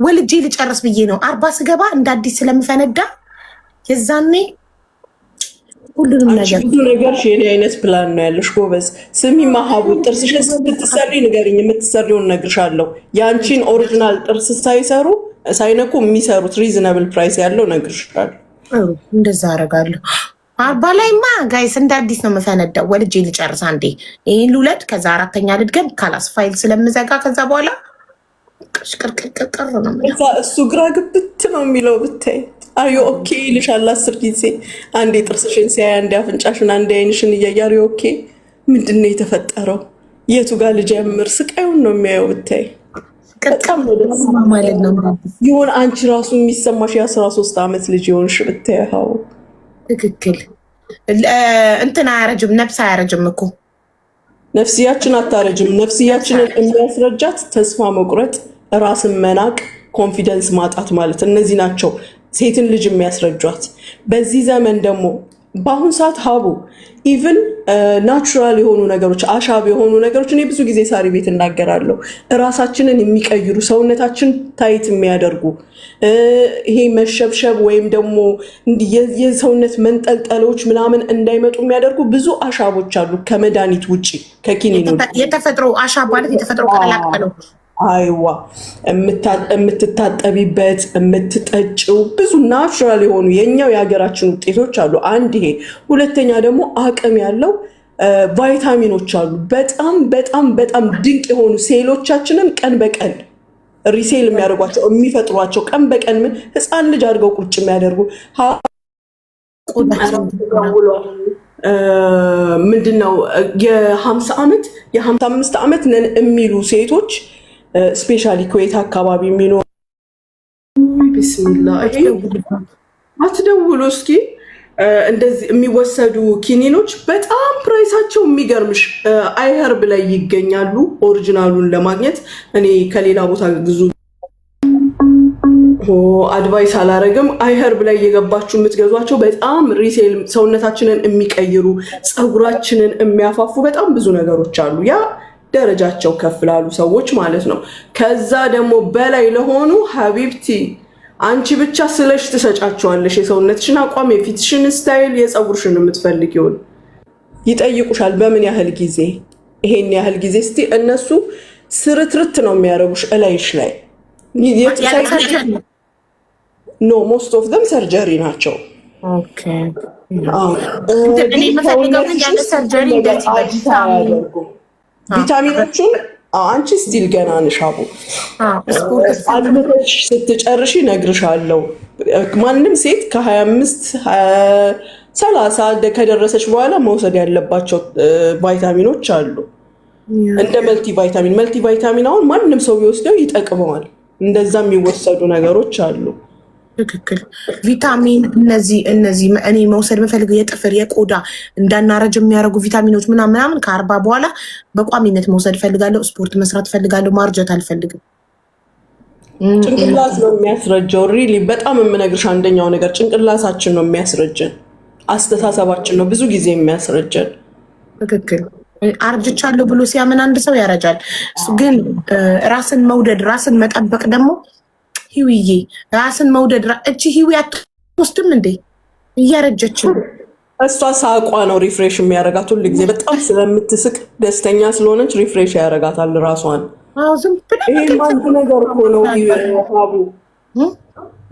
ወልጄ ልጨርስ ብዬ ነው 40 ስገባ እንደ አዲስ ስለምፈነዳ የዛኔ ሁሉንም ነገር ብዙ ነገር የኔ አይነት ፕላን ነው ያለሽ። ጎበዝ ስሚ ማሃቡ ጥርስሽን ስትሰሪ ንገሪኝ፣ የምትሰሪውን እነግርሻለሁ። ያንቺን ኦሪጂናል ጥርስ ሳይነኩ የሚሰሩት ሪዝናብል ፕራይስ ያለው እነግርሻለሁ። እንደዛ አደርጋለሁ። 40 ላይማ ጋይስ እንደ አዲስ ነው የምፈነዳው። ወልጄ ልጨርስ አንዴ ይህን ልውለድ፣ ከዛ 4ኛ ልድገም። ካላስ ፋይል ስለምዘጋ ከዛ በኋላ ቅርቅርቅርቅር ነው እሱ ግራ ግብት ነው የሚለው ብታይ። አዩ ኦኬ ይልሻል 10 ጊዜ። አንዴ ጥርስሽን ሲያይ፣ አንዴ አፍንጫሽን፣ አንዴ አይንሽን እያየ አዩ ኦኬ ምንድን ነው የተፈጠረው? የቱ ጋር ልጀምር? ስቃዩን ነው የሚያየው ብታይ። በጣም ማለት ነው ይሆን አንቺ ራሱ የሚሰማሽ የ13 ዓመት ልጅ የሆንሽ ብታይ። ትክክል። እንትን አያረጅም፣ ነፍስ አያረጅም እኮ ነፍስያችን አታረጅም። ነፍስያችንን የሚያስረጃት ተስፋ መቁረጥ፣ ራስን መናቅ፣ ኮንፊደንስ ማጣት ማለት እነዚህ ናቸው ሴትን ልጅ የሚያስረጇት። በዚህ ዘመን ደግሞ በአሁን ሰዓት ሀቡ ኢቭን ናቹራል የሆኑ ነገሮች፣ አሻብ የሆኑ ነገሮች እኔ ብዙ ጊዜ ሳሪ ቤት እናገራለሁ፣ እራሳችንን የሚቀይሩ ሰውነታችን ታይት የሚያደርጉ ይሄ መሸብሸብ ወይም ደግሞ የሰውነት መንጠልጠሎች ምናምን እንዳይመጡ የሚያደርጉ ብዙ አሻቦች አሉ ከመድኃኒት ውጭ ከኪኒን። የተፈጥሮ አሻብ ማለት የተፈጥሮ ቀላቅጠሎች አይዋ የምትታጠቢበት የምትጠጪው ብዙ ናቹራል የሆኑ የኛው የሀገራችን ውጤቶች አሉ። አንድ ይሄ፣ ሁለተኛ ደግሞ አቅም ያለው ቫይታሚኖች አሉ። በጣም በጣም በጣም ድንቅ የሆኑ ሴሎቻችንን ቀን በቀን ሪሴል የሚያደርጓቸው የሚፈጥሯቸው ቀን በቀን ምን ህፃን ልጅ አድርገው ቁጭ የሚያደርጉ ምንድነው የ50 ዓመት የ55 ዓመት ነን የሚሉ ሴቶች ስፔሻሊ ኩዌት አካባቢ የሚኖሩ ቢስሚላ አትደውሉ እስኪ። እንደዚህ የሚወሰዱ ኪኒኖች በጣም ፕራይሳቸው የሚገርምሽ አይኸርብ ላይ ይገኛሉ። ኦሪጂናሉን ለማግኘት እኔ ከሌላ ቦታ ግዙ አድቫይስ አላረግም። አይኸርብ ላይ የገባችሁ የምትገዟቸው በጣም ሪሴል ሰውነታችንን የሚቀይሩ ፀጉራችንን የሚያፋፉ በጣም ብዙ ነገሮች አሉ። ያ ደረጃቸው ከፍ ላሉ ሰዎች ማለት ነው። ከዛ ደግሞ በላይ ለሆኑ ሀቢብቲ አንቺ ብቻ ስለሽ ትሰጫቸዋለሽ። የሰውነትሽን አቋም፣ የፊትሽን ስታይል፣ የፀጉርሽን የምትፈልጊውን ይጠይቁሻል። በምን ያህል ጊዜ? ይሄን ያህል ጊዜ እስቲ እነሱ ስርትርት ነው የሚያደርጉሽ እላይሽ ላይ። ኖ ሞስት ኦፍ ዘም ሰርጀሪ ናቸው። ቪታሚኖቹን አንቺ ስቲል ገና ነሽ አቡ፣ አልመተሽ ስትጨርሺ እነግርሻለሁ። ማንም ሴት ከ25-30 ከደረሰች በኋላ መውሰድ ያለባቸው ቫይታሚኖች አሉ። እንደ መልቲ ቫይታሚን አሁን ማንም ሰው ቢወስደው ይጠቅመዋል። እንደዛ የሚወሰዱ ነገሮች አሉ። ትክክል። ቪታሚን እነዚህ እኔ መውሰድ የምፈልገው የጥፍር የቆዳ እንዳናረጅ የሚያደርጉ ቪታሚኖች ምናምን ከ40 በኋላ በቋሚነት መውሰድ እፈልጋለሁ። ስፖርት መስራት እፈልጋለሁ። ማርጀት አልፈልግም። ጭንቅላት ነው የሚያስረጀው። ሪሊ በጣም የምነግርሽ አንደኛው ነገር ጭንቅላታችን ነው የሚያስረጀን። አስተሳሰባችን ነው ብዙ ጊዜ የሚያስረጀን። ትክክል። አርጅቻለሁ ብሎ ሲያምን አንድ ሰው ያረጃል። ግን ራስን መውደድ ራስን መጠበቅ ደግሞ ህዊዬ ራስን መውደድ እቺ ህዊ አትወስድም እንዴ? እያረጀች ነው። እሷ ሳቋ ነው ሪፍሬሽ የሚያደርጋት። ሁሉ ጊዜ በጣም ስለምትስቅ ደስተኛ ስለሆነች ሪፍሬሽ ያደርጋታል ራሷን። ይሄ አንድ ነገር እኮ ነው ሀቡ።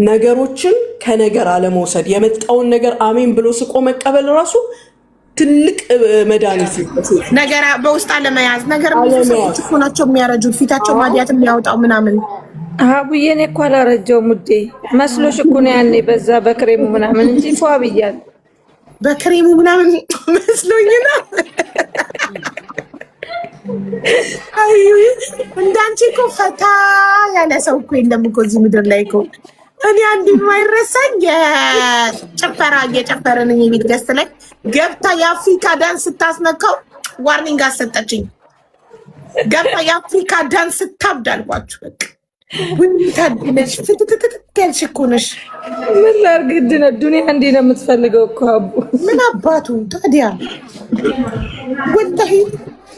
ነገሮችን ከነገር አለመውሰድ፣ የመጣውን ነገር አሜን ብሎ ስቆ መቀበል ራሱ ትልቅ መድኃኒት ነገር በውስጥ አለመያዝ። ነገር ሰዎች እኮ ናቸው የሚያረጁት፣ ፊታቸው ማዲያት የሚያወጣው ምናምን። አቡዬ እኔ እኮ አላረጀውም ውዴ፣ መስሎሽ እኮ ነው ያኔ በዛ በክሬሙ ምናምን እንጂ ፏ ብያለሁ። በክሬሙ ምናምን መስሎኝ ነው። አይ እንዳንቺ እኮ ፈታ ያለ ሰው እኮ የለም እኮ እዚህ ምድር ላይ እኮ። እኔ አንድ የማይረሳኝ የጭፈራ እየጨፈርን የቤት ገስት ላይ ገብታ የአፍሪካ ዳንስ ስታስነካው ዋርኒንግ አሰጠችኝ። ገብታ የአፍሪካ ዳንስ ስታብድ አልኳችሁ። በቃ ታድለሽ ፍትትትት ያልሽ እኮ ነሽ። ምን ላድርግ? ዱንያ እንዲህ ነው የምትፈልገው እኮ አቡ። ምን አባቱ ታዲያ ወጣሂ።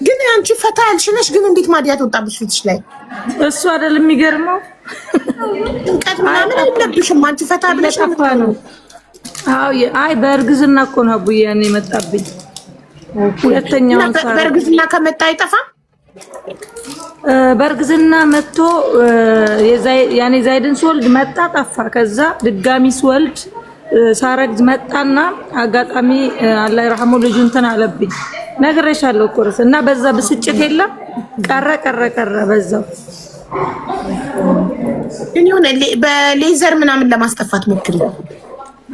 ግን አንቺ ፈታ ያልሽ ነሽ። ግን እንዴት ማዲያት ወጣብሽ ፊትሽ ላይ? እሱ አይደል የሚገርመው? ጥንቀት ምናምን አይለብሽም አንቺ ፈታ ብለሽ ነው። አይ በእርግዝና እኮ ነው አቡዬ ያኔ መጣብኝ። ሁለተኛውን በእርግዝና ከመጣ አይጠፋም። በእርግዝና መጥቶ ያኔ ዛይድን ስወልድ መጣ ጠፋ። ከዛ ድጋሚ ስወልድ ሳረግዝ መጣና አጋጣሚ አላህ ይርሐሙ ልጁ እንትን አለብኝ። ነግሬሻለሁ እኮ እና በዛ ብስጭት የለም ቀረ በዛው። ግን ይሁን በሌዘር ምናምን ለማስጠፋት ሞክሪ።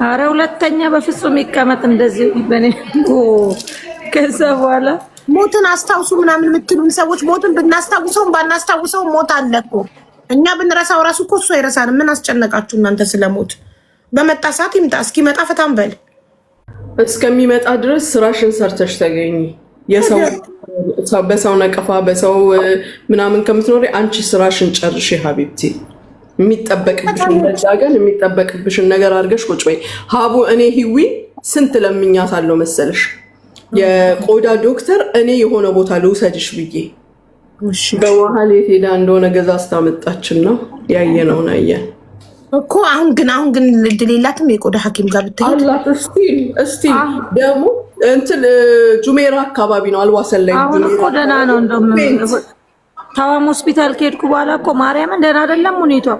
አረ ሁለተኛ በፍጹም ይቀመጥ እንደዚህ በኔ ከዛ በኋላ ሞትን አስታውሱ ምናምን የምትሉን ሰዎች ሞትን ብናስታውሰውም ባናስታውሰውም ሞት አለ እኮ። እኛ ብንረሳው ራሱ እኮ እሱ አይረሳንም። ምን አስጨነቃችሁ እናንተ ስለሞት? በመጣ ሰዓት ይምጣ። እስኪመጣ ፈታም በል። እስከሚመጣ ድረስ ስራሽን ሰርተሽ ተገኝ። በሰው ነቀፋ በሰው ምናምን ከምትኖሪ አንቺ ስራሽን ጨርሽ ሀቢብቲ። የሚጠበቅብሽን ነገር አድርገሽ ቁጭ በይ። ሀቡ እኔ ሂዊ ስንት ለምኛት አለው መሰለሽ የቆዳ ዶክተር እኔ የሆነ ቦታ ልውሰድሽ ብዬ በመሀል የት ሄዳ እንደሆነ ገዛ አስታመጣችን ነው ያየነውን አየን እኮ። አሁን ግን እድል የላትም የቆዳ ሐኪም ጋር ብትሄድ አላት። እስቲ ደግሞ እንትን ጁሜራ አካባቢ ነው አልዋሰን ላይ አሁን እኮ ደህና ነው። እንደውም ታዋም ሆስፒታል ከሄድኩ በኋላ እኮ ማርያምን ደህና አይደለም ሁኔታው።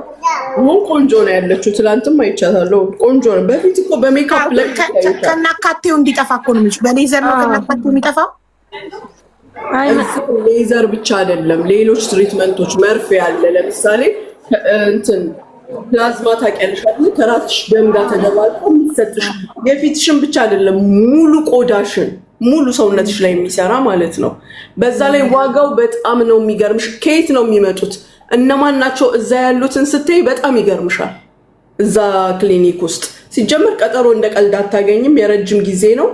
ምን ቆንጆ ነው ያለችው። ትላንትም አይቻታለሁ። ቆንጆ ነው። በፊት እኮ በሜካፕ ላይ ከናካቴው እንዲጠፋ እኮ ነው የሚልሽ። በሌዘር ነው ከናካቴው የሚጠፋው። ሌዘር ብቻ አይደለም፣ ሌሎች ትሪትመንቶች መርፌ አለ። ለምሳሌ እንትን ፕላዝማ ታውቂያለሽ አይደል? ከራስሽ ደም ጋር ተደባልቆ የሚሰጥሽ የፊትሽን ብቻ አይደለም ሙሉ ቆዳሽን ሙሉ ሰውነትሽ ላይ የሚሰራ ማለት ነው። በዛ ላይ ዋጋው በጣም ነው የሚገርምሽ። ከየት ነው የሚመጡት እነማን ናቸው እዛ ያሉትን ስትይ በጣም ይገርምሻል። እዛ ክሊኒክ ውስጥ ሲጀምር ቀጠሮ እንደ ቀልድ አታገኝም፣ የረጅም ጊዜ ነው።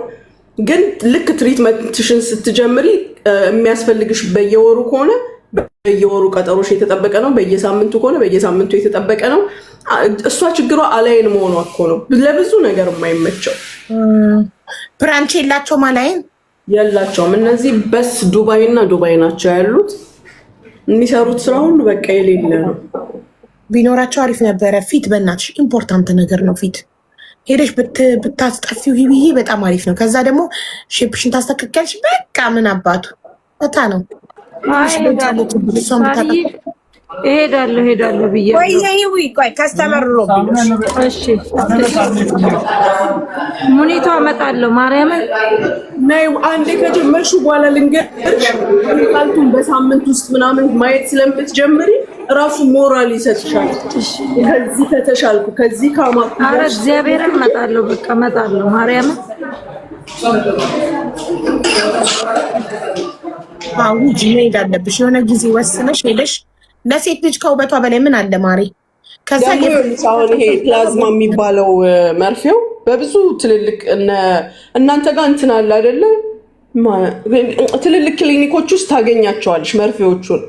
ግን ልክ ትሪትመንትሽን ስትጀምሪ የሚያስፈልግሽ በየወሩ ከሆነ በየወሩ ቀጠሮሽ የተጠበቀ ነው፣ በየሳምንቱ ከሆነ በየሳምንቱ የተጠበቀ ነው። እሷ ችግሯ አላይን መሆኗ እኮ ነው ለብዙ ነገር የማይመቸው። ብራንች የላቸውም፣ አላይን የላቸውም። እነዚህ በስ ዱባይ እና ዱባይ ናቸው ያሉት። የሚሰሩት ስራ ሁሉ በቃ የሌለ ነው። ቢኖራቸው አሪፍ ነበረ። ፊት በእናትሽ ኢምፖርታንት ነገር ነው። ፊት ሄደሽ ብታስጠፊው ይብዬ በጣም አሪፍ ነው። ከዛ ደግሞ ሼፕሽን ታስተካከልሽ። በቃ ምን አባቱ በታ ነው። ሄዳለሁ ብዬ ቆይ ከስተመር ነው። እሺ ሙኒቷ እመጣለሁ። ማርያምን ነይ አንዴ ከጀመርሽ በኋላ ልንገርሽ። ካልቱን በሳምንት ውስጥ ምናምን ማየት ስለምትጀምሪ ራሱ ሞራል ይሰጥሻል። ከዚህ ከተሻልኩ ከዚህ ካማኩ ኧረ እግዚአብሔርን እመጣለሁ። በቃ እመጣለሁ። ማርያምን ውጭ መሄድ አለብሽ። የሆነ ጊዜ ወስነሽ ሄደሽ ለሴት ልጅ ከውበቷ በላይ ምን አለ ማሪ? ከዛ አሁን ይሄ ፕላዝማ የሚባለው መርፌው በብዙ ትልልቅ እናንተ ጋር እንትን አለ አይደለ? ትልልቅ ክሊኒኮች ውስጥ ታገኛቸዋለሽ መርፌዎቹን።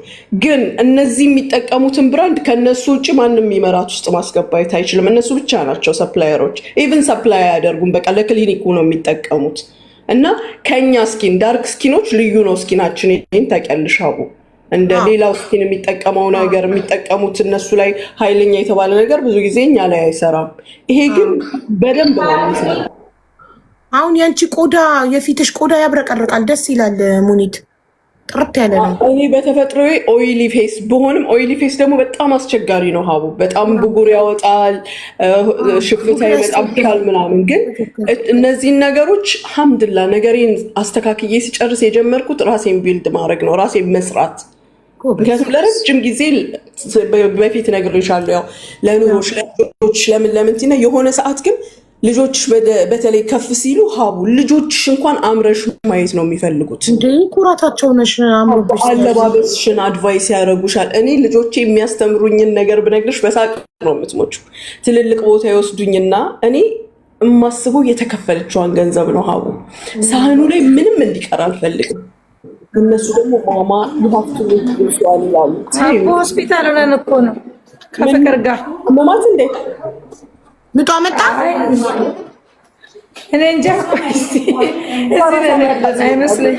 ግን እነዚህ የሚጠቀሙትን ብራንድ ከነሱ ውጭ ማንም የሚመራት ውስጥ ማስገባት አይችልም። እነሱ ብቻ ናቸው ሰፕላየሮች። ኢቭን ሰፕላይ አያደርጉም። በቃ ለክሊኒኩ ነው የሚጠቀሙት። እና ከኛ ስኪን ዳርክ ስኪኖች ልዩ ነው ስኪናችን። ይሄን ታውቂያለሽ አቡ። እንደ ሌላው ስኪን የሚጠቀመው ነገር የሚጠቀሙት እነሱ ላይ ኃይለኛ የተባለ ነገር ብዙ ጊዜ እኛ ላይ አይሰራም። ይሄ ግን በደንብ ነው የሚሰራው። አሁን ያንቺ ቆዳ የፊትሽ ቆዳ ያብረቀርቃል፣ ደስ ይላል። ሙኒት ጥርት ያለ ነው። እኔ በተፈጥሮዬ ኦይሊ ፌስ ብሆንም ኦይሊ ፌስ ደግሞ በጣም አስቸጋሪ ነው ሀቡ። በጣም ብጉር ያወጣል፣ ሽፍታ ይመጣብሻል ምናምን። ግን እነዚህን ነገሮች ሀምድላ ነገሬን አስተካክዬ ሲጨርስ የጀመርኩት ራሴን ቢልድ ማድረግ ነው፣ ራሴን መስራት። ምክንያቱም ለረጅም ጊዜ በፊት ነግሬሻለሁ፣ ያው ለኑሮች ለልጆች ለምን ቲና የሆነ ሰዓት ግን ልጆች በተለይ ከፍ ሲሉ ሀቡ ልጆችሽ እንኳን አምረሽ ማየት ነው የሚፈልጉት። እንዴ ኩራታቸው ነሽ። አለባበስሽን አድቫይስ ያደርጉሻል። እኔ ልጆቼ የሚያስተምሩኝን ነገር ብነግርሽ በሳቅ ነው የምትሞቹ። ትልልቅ ቦታ ይወስዱኝና እኔ የማስበው የተከፈለችዋን ገንዘብ ነው ሀቡ። ሳህኑ ላይ ምንም እንዲቀር አልፈልግም። እነሱ ደግሞ ማማ ሀፍቱ ይላሉ። ሆስፒታል ነን እኮ ነው ከፍቅር ጋር መማት እንዴ ምጧ መጣ። እኔ እንጃ። እስቲ አይመስለኝ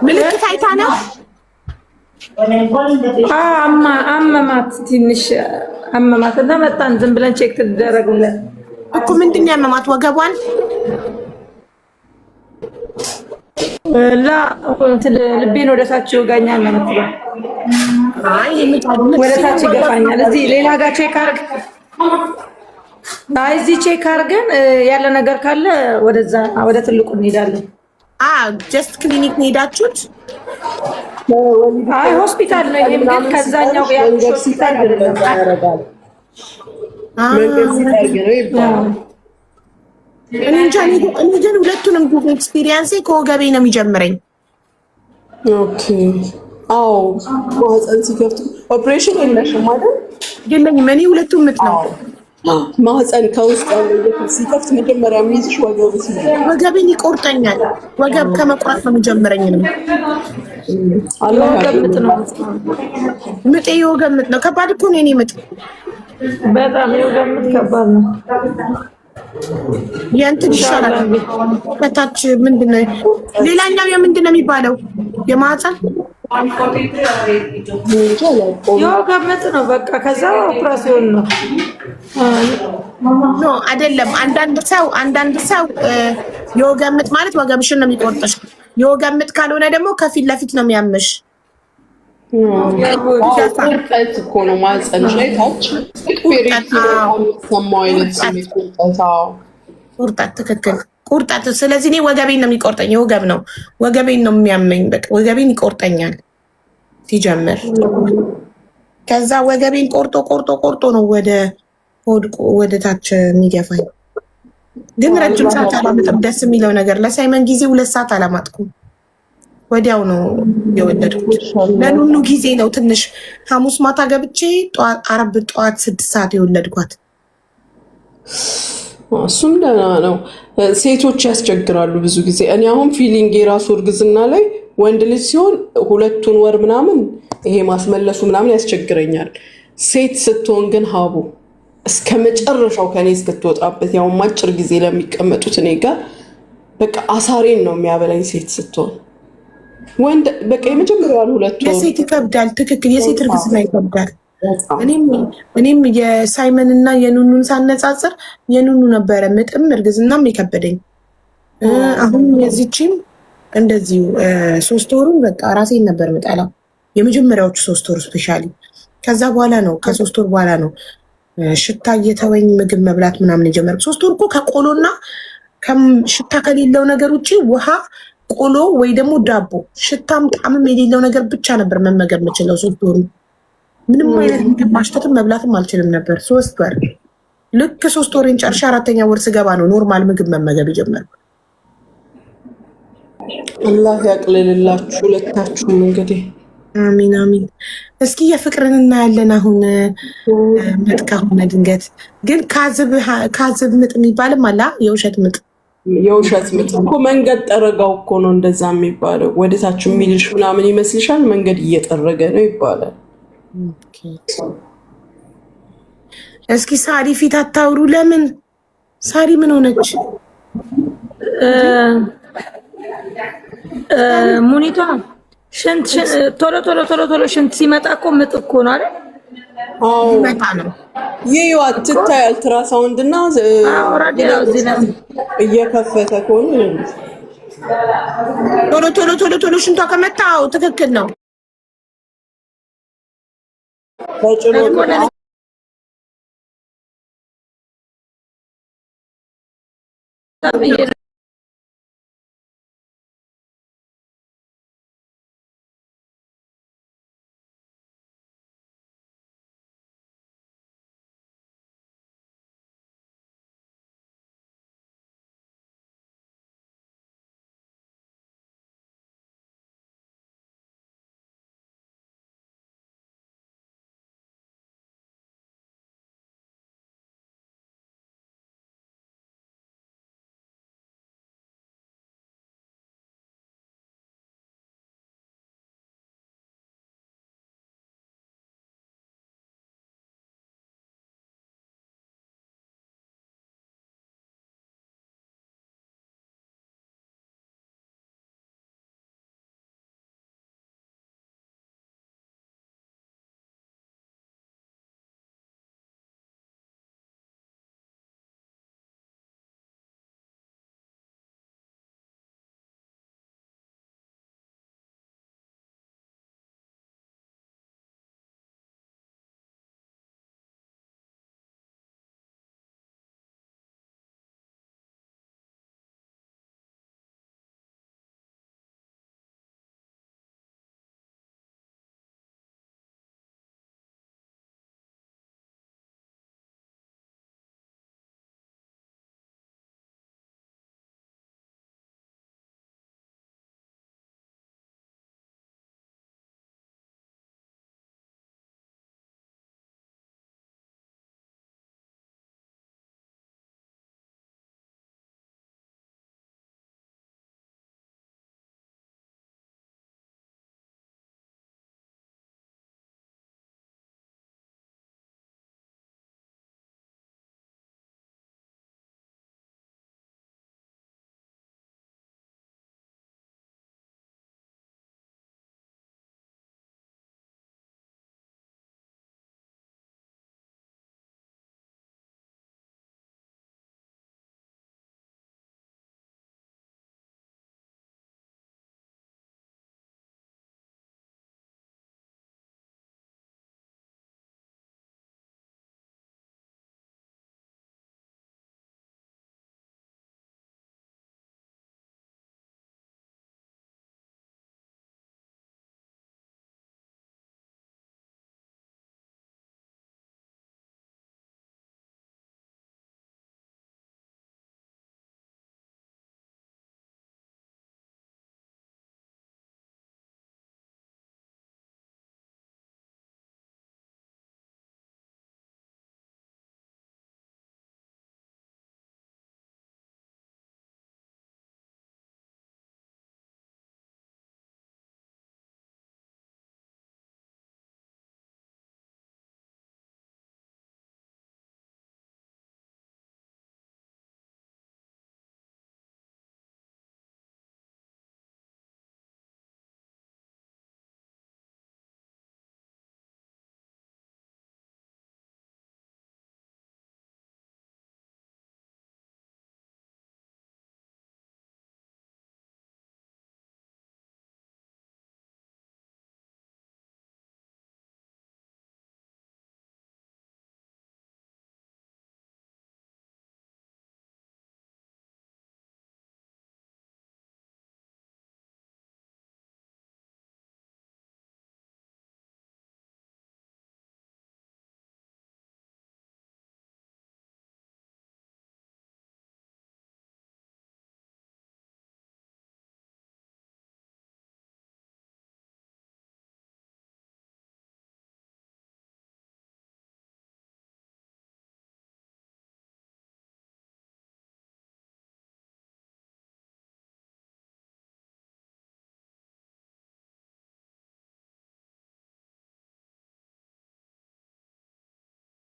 ምልክት አይታ ነው። አመማት፣ ትንሽ አመማት እና መጣን። ዝም ብለን ቼክ ትደረግለን እኮ ምንድን ነው ያመማት? ወገቧን ልቤን ወደ ታች ይወጋኛል ነው የምትለው። አይ ወደ ታች ይገፋኛል። እዚህ ሌላ ጋር ቼክ አድርግ። አይ እዚህ ቼክ አድርገን ያለ ነገር ካለ ወደዛ ወደ ትልቁ እንሄዳለን። ጀስት ክሊኒክ ነው ሄዳችሁት? አይ ሆስፒታል ነው። ይሄም ግን ከዛኛው ያለው ሆስፒታል አይደለም። እኔ እንጃ። እኔ ግን ሁለቱንም ኤክስፒሪየንሴ ከወገቤ ነው የሚጀምረኝ። ኦኬ። አዎ ማህፀን ሲከፍት ኦፕሬሽን የለሽም አይደል? የለኝም። እኔ ሁለቱም ምጥ ነው። ማህፀን ከውስጥ ሲከፍት መጀመሪያ የሚይዝሽ ወገብ ሲል ወገቤን ይቆርጠኛል። ወገብ ከመቁረጥ ነው የሚጀምረኝ። ገምት ነው ምጤ የወገብ ምጥ ነው። ከባድ እኮ ነው የኔ ምጥ። በጣም የወገብ ከባድ ነው። የእንትን ይሻላል ከታች ምንድን ነው ሌላኛው የምንድን ነው የሚባለው? የማህፀን የወገብ ምጥ ነው በቃ። ከዛ ኦፕራሲዮን ነው። ኖ አይደለም። አንዳንድ ሰው የወገብ ምጥ ማለት ወገብሽን ነው የሚቆርጥሽ። የወገብ ምጥ ካልሆነ ደግሞ ከፊት ለፊት ነው የሚያምሽ። ቁርጠት እኮ ነው ማህፀንሽ ላይ ታች ሰማው አይነት ስሜት ቁርጠት። ትክክል፣ ቁርጠት። ስለዚህ እኔ ወገቤን ነው የሚቆርጠኝ። የወገብ ነው ወገቤን ነው የሚያመኝ። በቃ ወገቤን ይቆርጠኛል ሲጀምር። ከዛ ወገቤን ቆርጦ ነው ወደ ታች የሚገፋኝ። ግን ረጅም ሰዓት አላመጣም። ደስ የሚለው ነገር ለሳይመን ጊዜ 2 ሰዓት አላማጥኩም። ወዲያው ነው የወለድኩት። ለኑኑ ጊዜ ነው ትንሽ። ሐሙስ ማታ ገብቼ ዓርብ ጠዋት 6 ሰዓት የወለድኳት። እሱም ደህና ነው። ሴቶች ያስቸግራሉ ብዙ ጊዜ። እኔ አሁን ፊሊንግ የራሱ እርግዝና ላይ ወንድ ልጅ ሲሆን 2 ወር ምናምን ይሄ ማስመለሱ ምናምን ያስቸግረኛል። ሴት ስትሆን ግን ሀቡ እስከ መጨረሻው ከኔ እስክትወጣበት ያው አጭር ጊዜ ለሚቀመጡት እኔ ጋር በቃ አሳሬን ነው የሚያበላኝ ሴት ስትሆን። ወንድ በቃ የመጀመሪያውን 2 ወር የሴት ይከብዳል። ትክክል፣ የሴት እርግዝና ይከብዳል። እኔም የሳይመን እና የኑኑን ሳነጻጽር የኑኑ ነበረ ምጥም እርግዝናም የከበደኝ። አሁን የዚችም እንደዚሁ 3 ወሩን በቃ ራሴን ነበር ምጠላው። የመጀመሪያዎቹ 3 ወር ስፔሻሊ። ከዛ በኋላ ነው ከ3 ወር በኋላ ነው ሽታ እየተወኝ ምግብ መብላት ምናምን የጀመርኩት። 3 ወር እኮ ከቆሎና ሽታ ከሌለው ነገር ውጭ ውሃ፣ ቆሎ ወይ ደግሞ ዳቦ ሽታም ጣዕምም የሌለው ነገር ብቻ ነበር መመገብ የምችለው 3 ወሩ። ምንም አይነት ምግብ ማሽተትም መብላትም አልችልም ነበር 3 ወር። ልክ 3 ወሬን ጨርሼ 4ኛ ወር ስገባ ነው ኖርማል ምግብ መመገብ የጀመርኩት። አላህ ያቅልልላችሁ ሁለታችሁም እንግዲህ። አሚን አሚን። እስኪ የፍቅርን እናያለን። አሁን ምጥ ከሆነ ድንገት ግን ካዝብ ምጥ የሚባልም አለ። የውሸት ምጥ እኮ መንገድ ጠረጋው እኮ ነው እንደዛ የሚባለው። ወደታች የሚልሽ ምናምን ይመስልሻል፣ መንገድ እየጠረገ ነው ይባላል። እስኪ ሳሪ ፊት አታውሩ። ለምን ሳሪ ምን ሆነች? ሙኒቷ ሽንት ቶሎ ሽንት ሲመጣ እኮ ምጥ እኮ ነው አይደል? መጣ ነው ይህ ትታይ አልትራሳውንድ እና እየከፈተ ከሆነ ቶሎ ሽንቷ ከመጣው ትክክል ነው።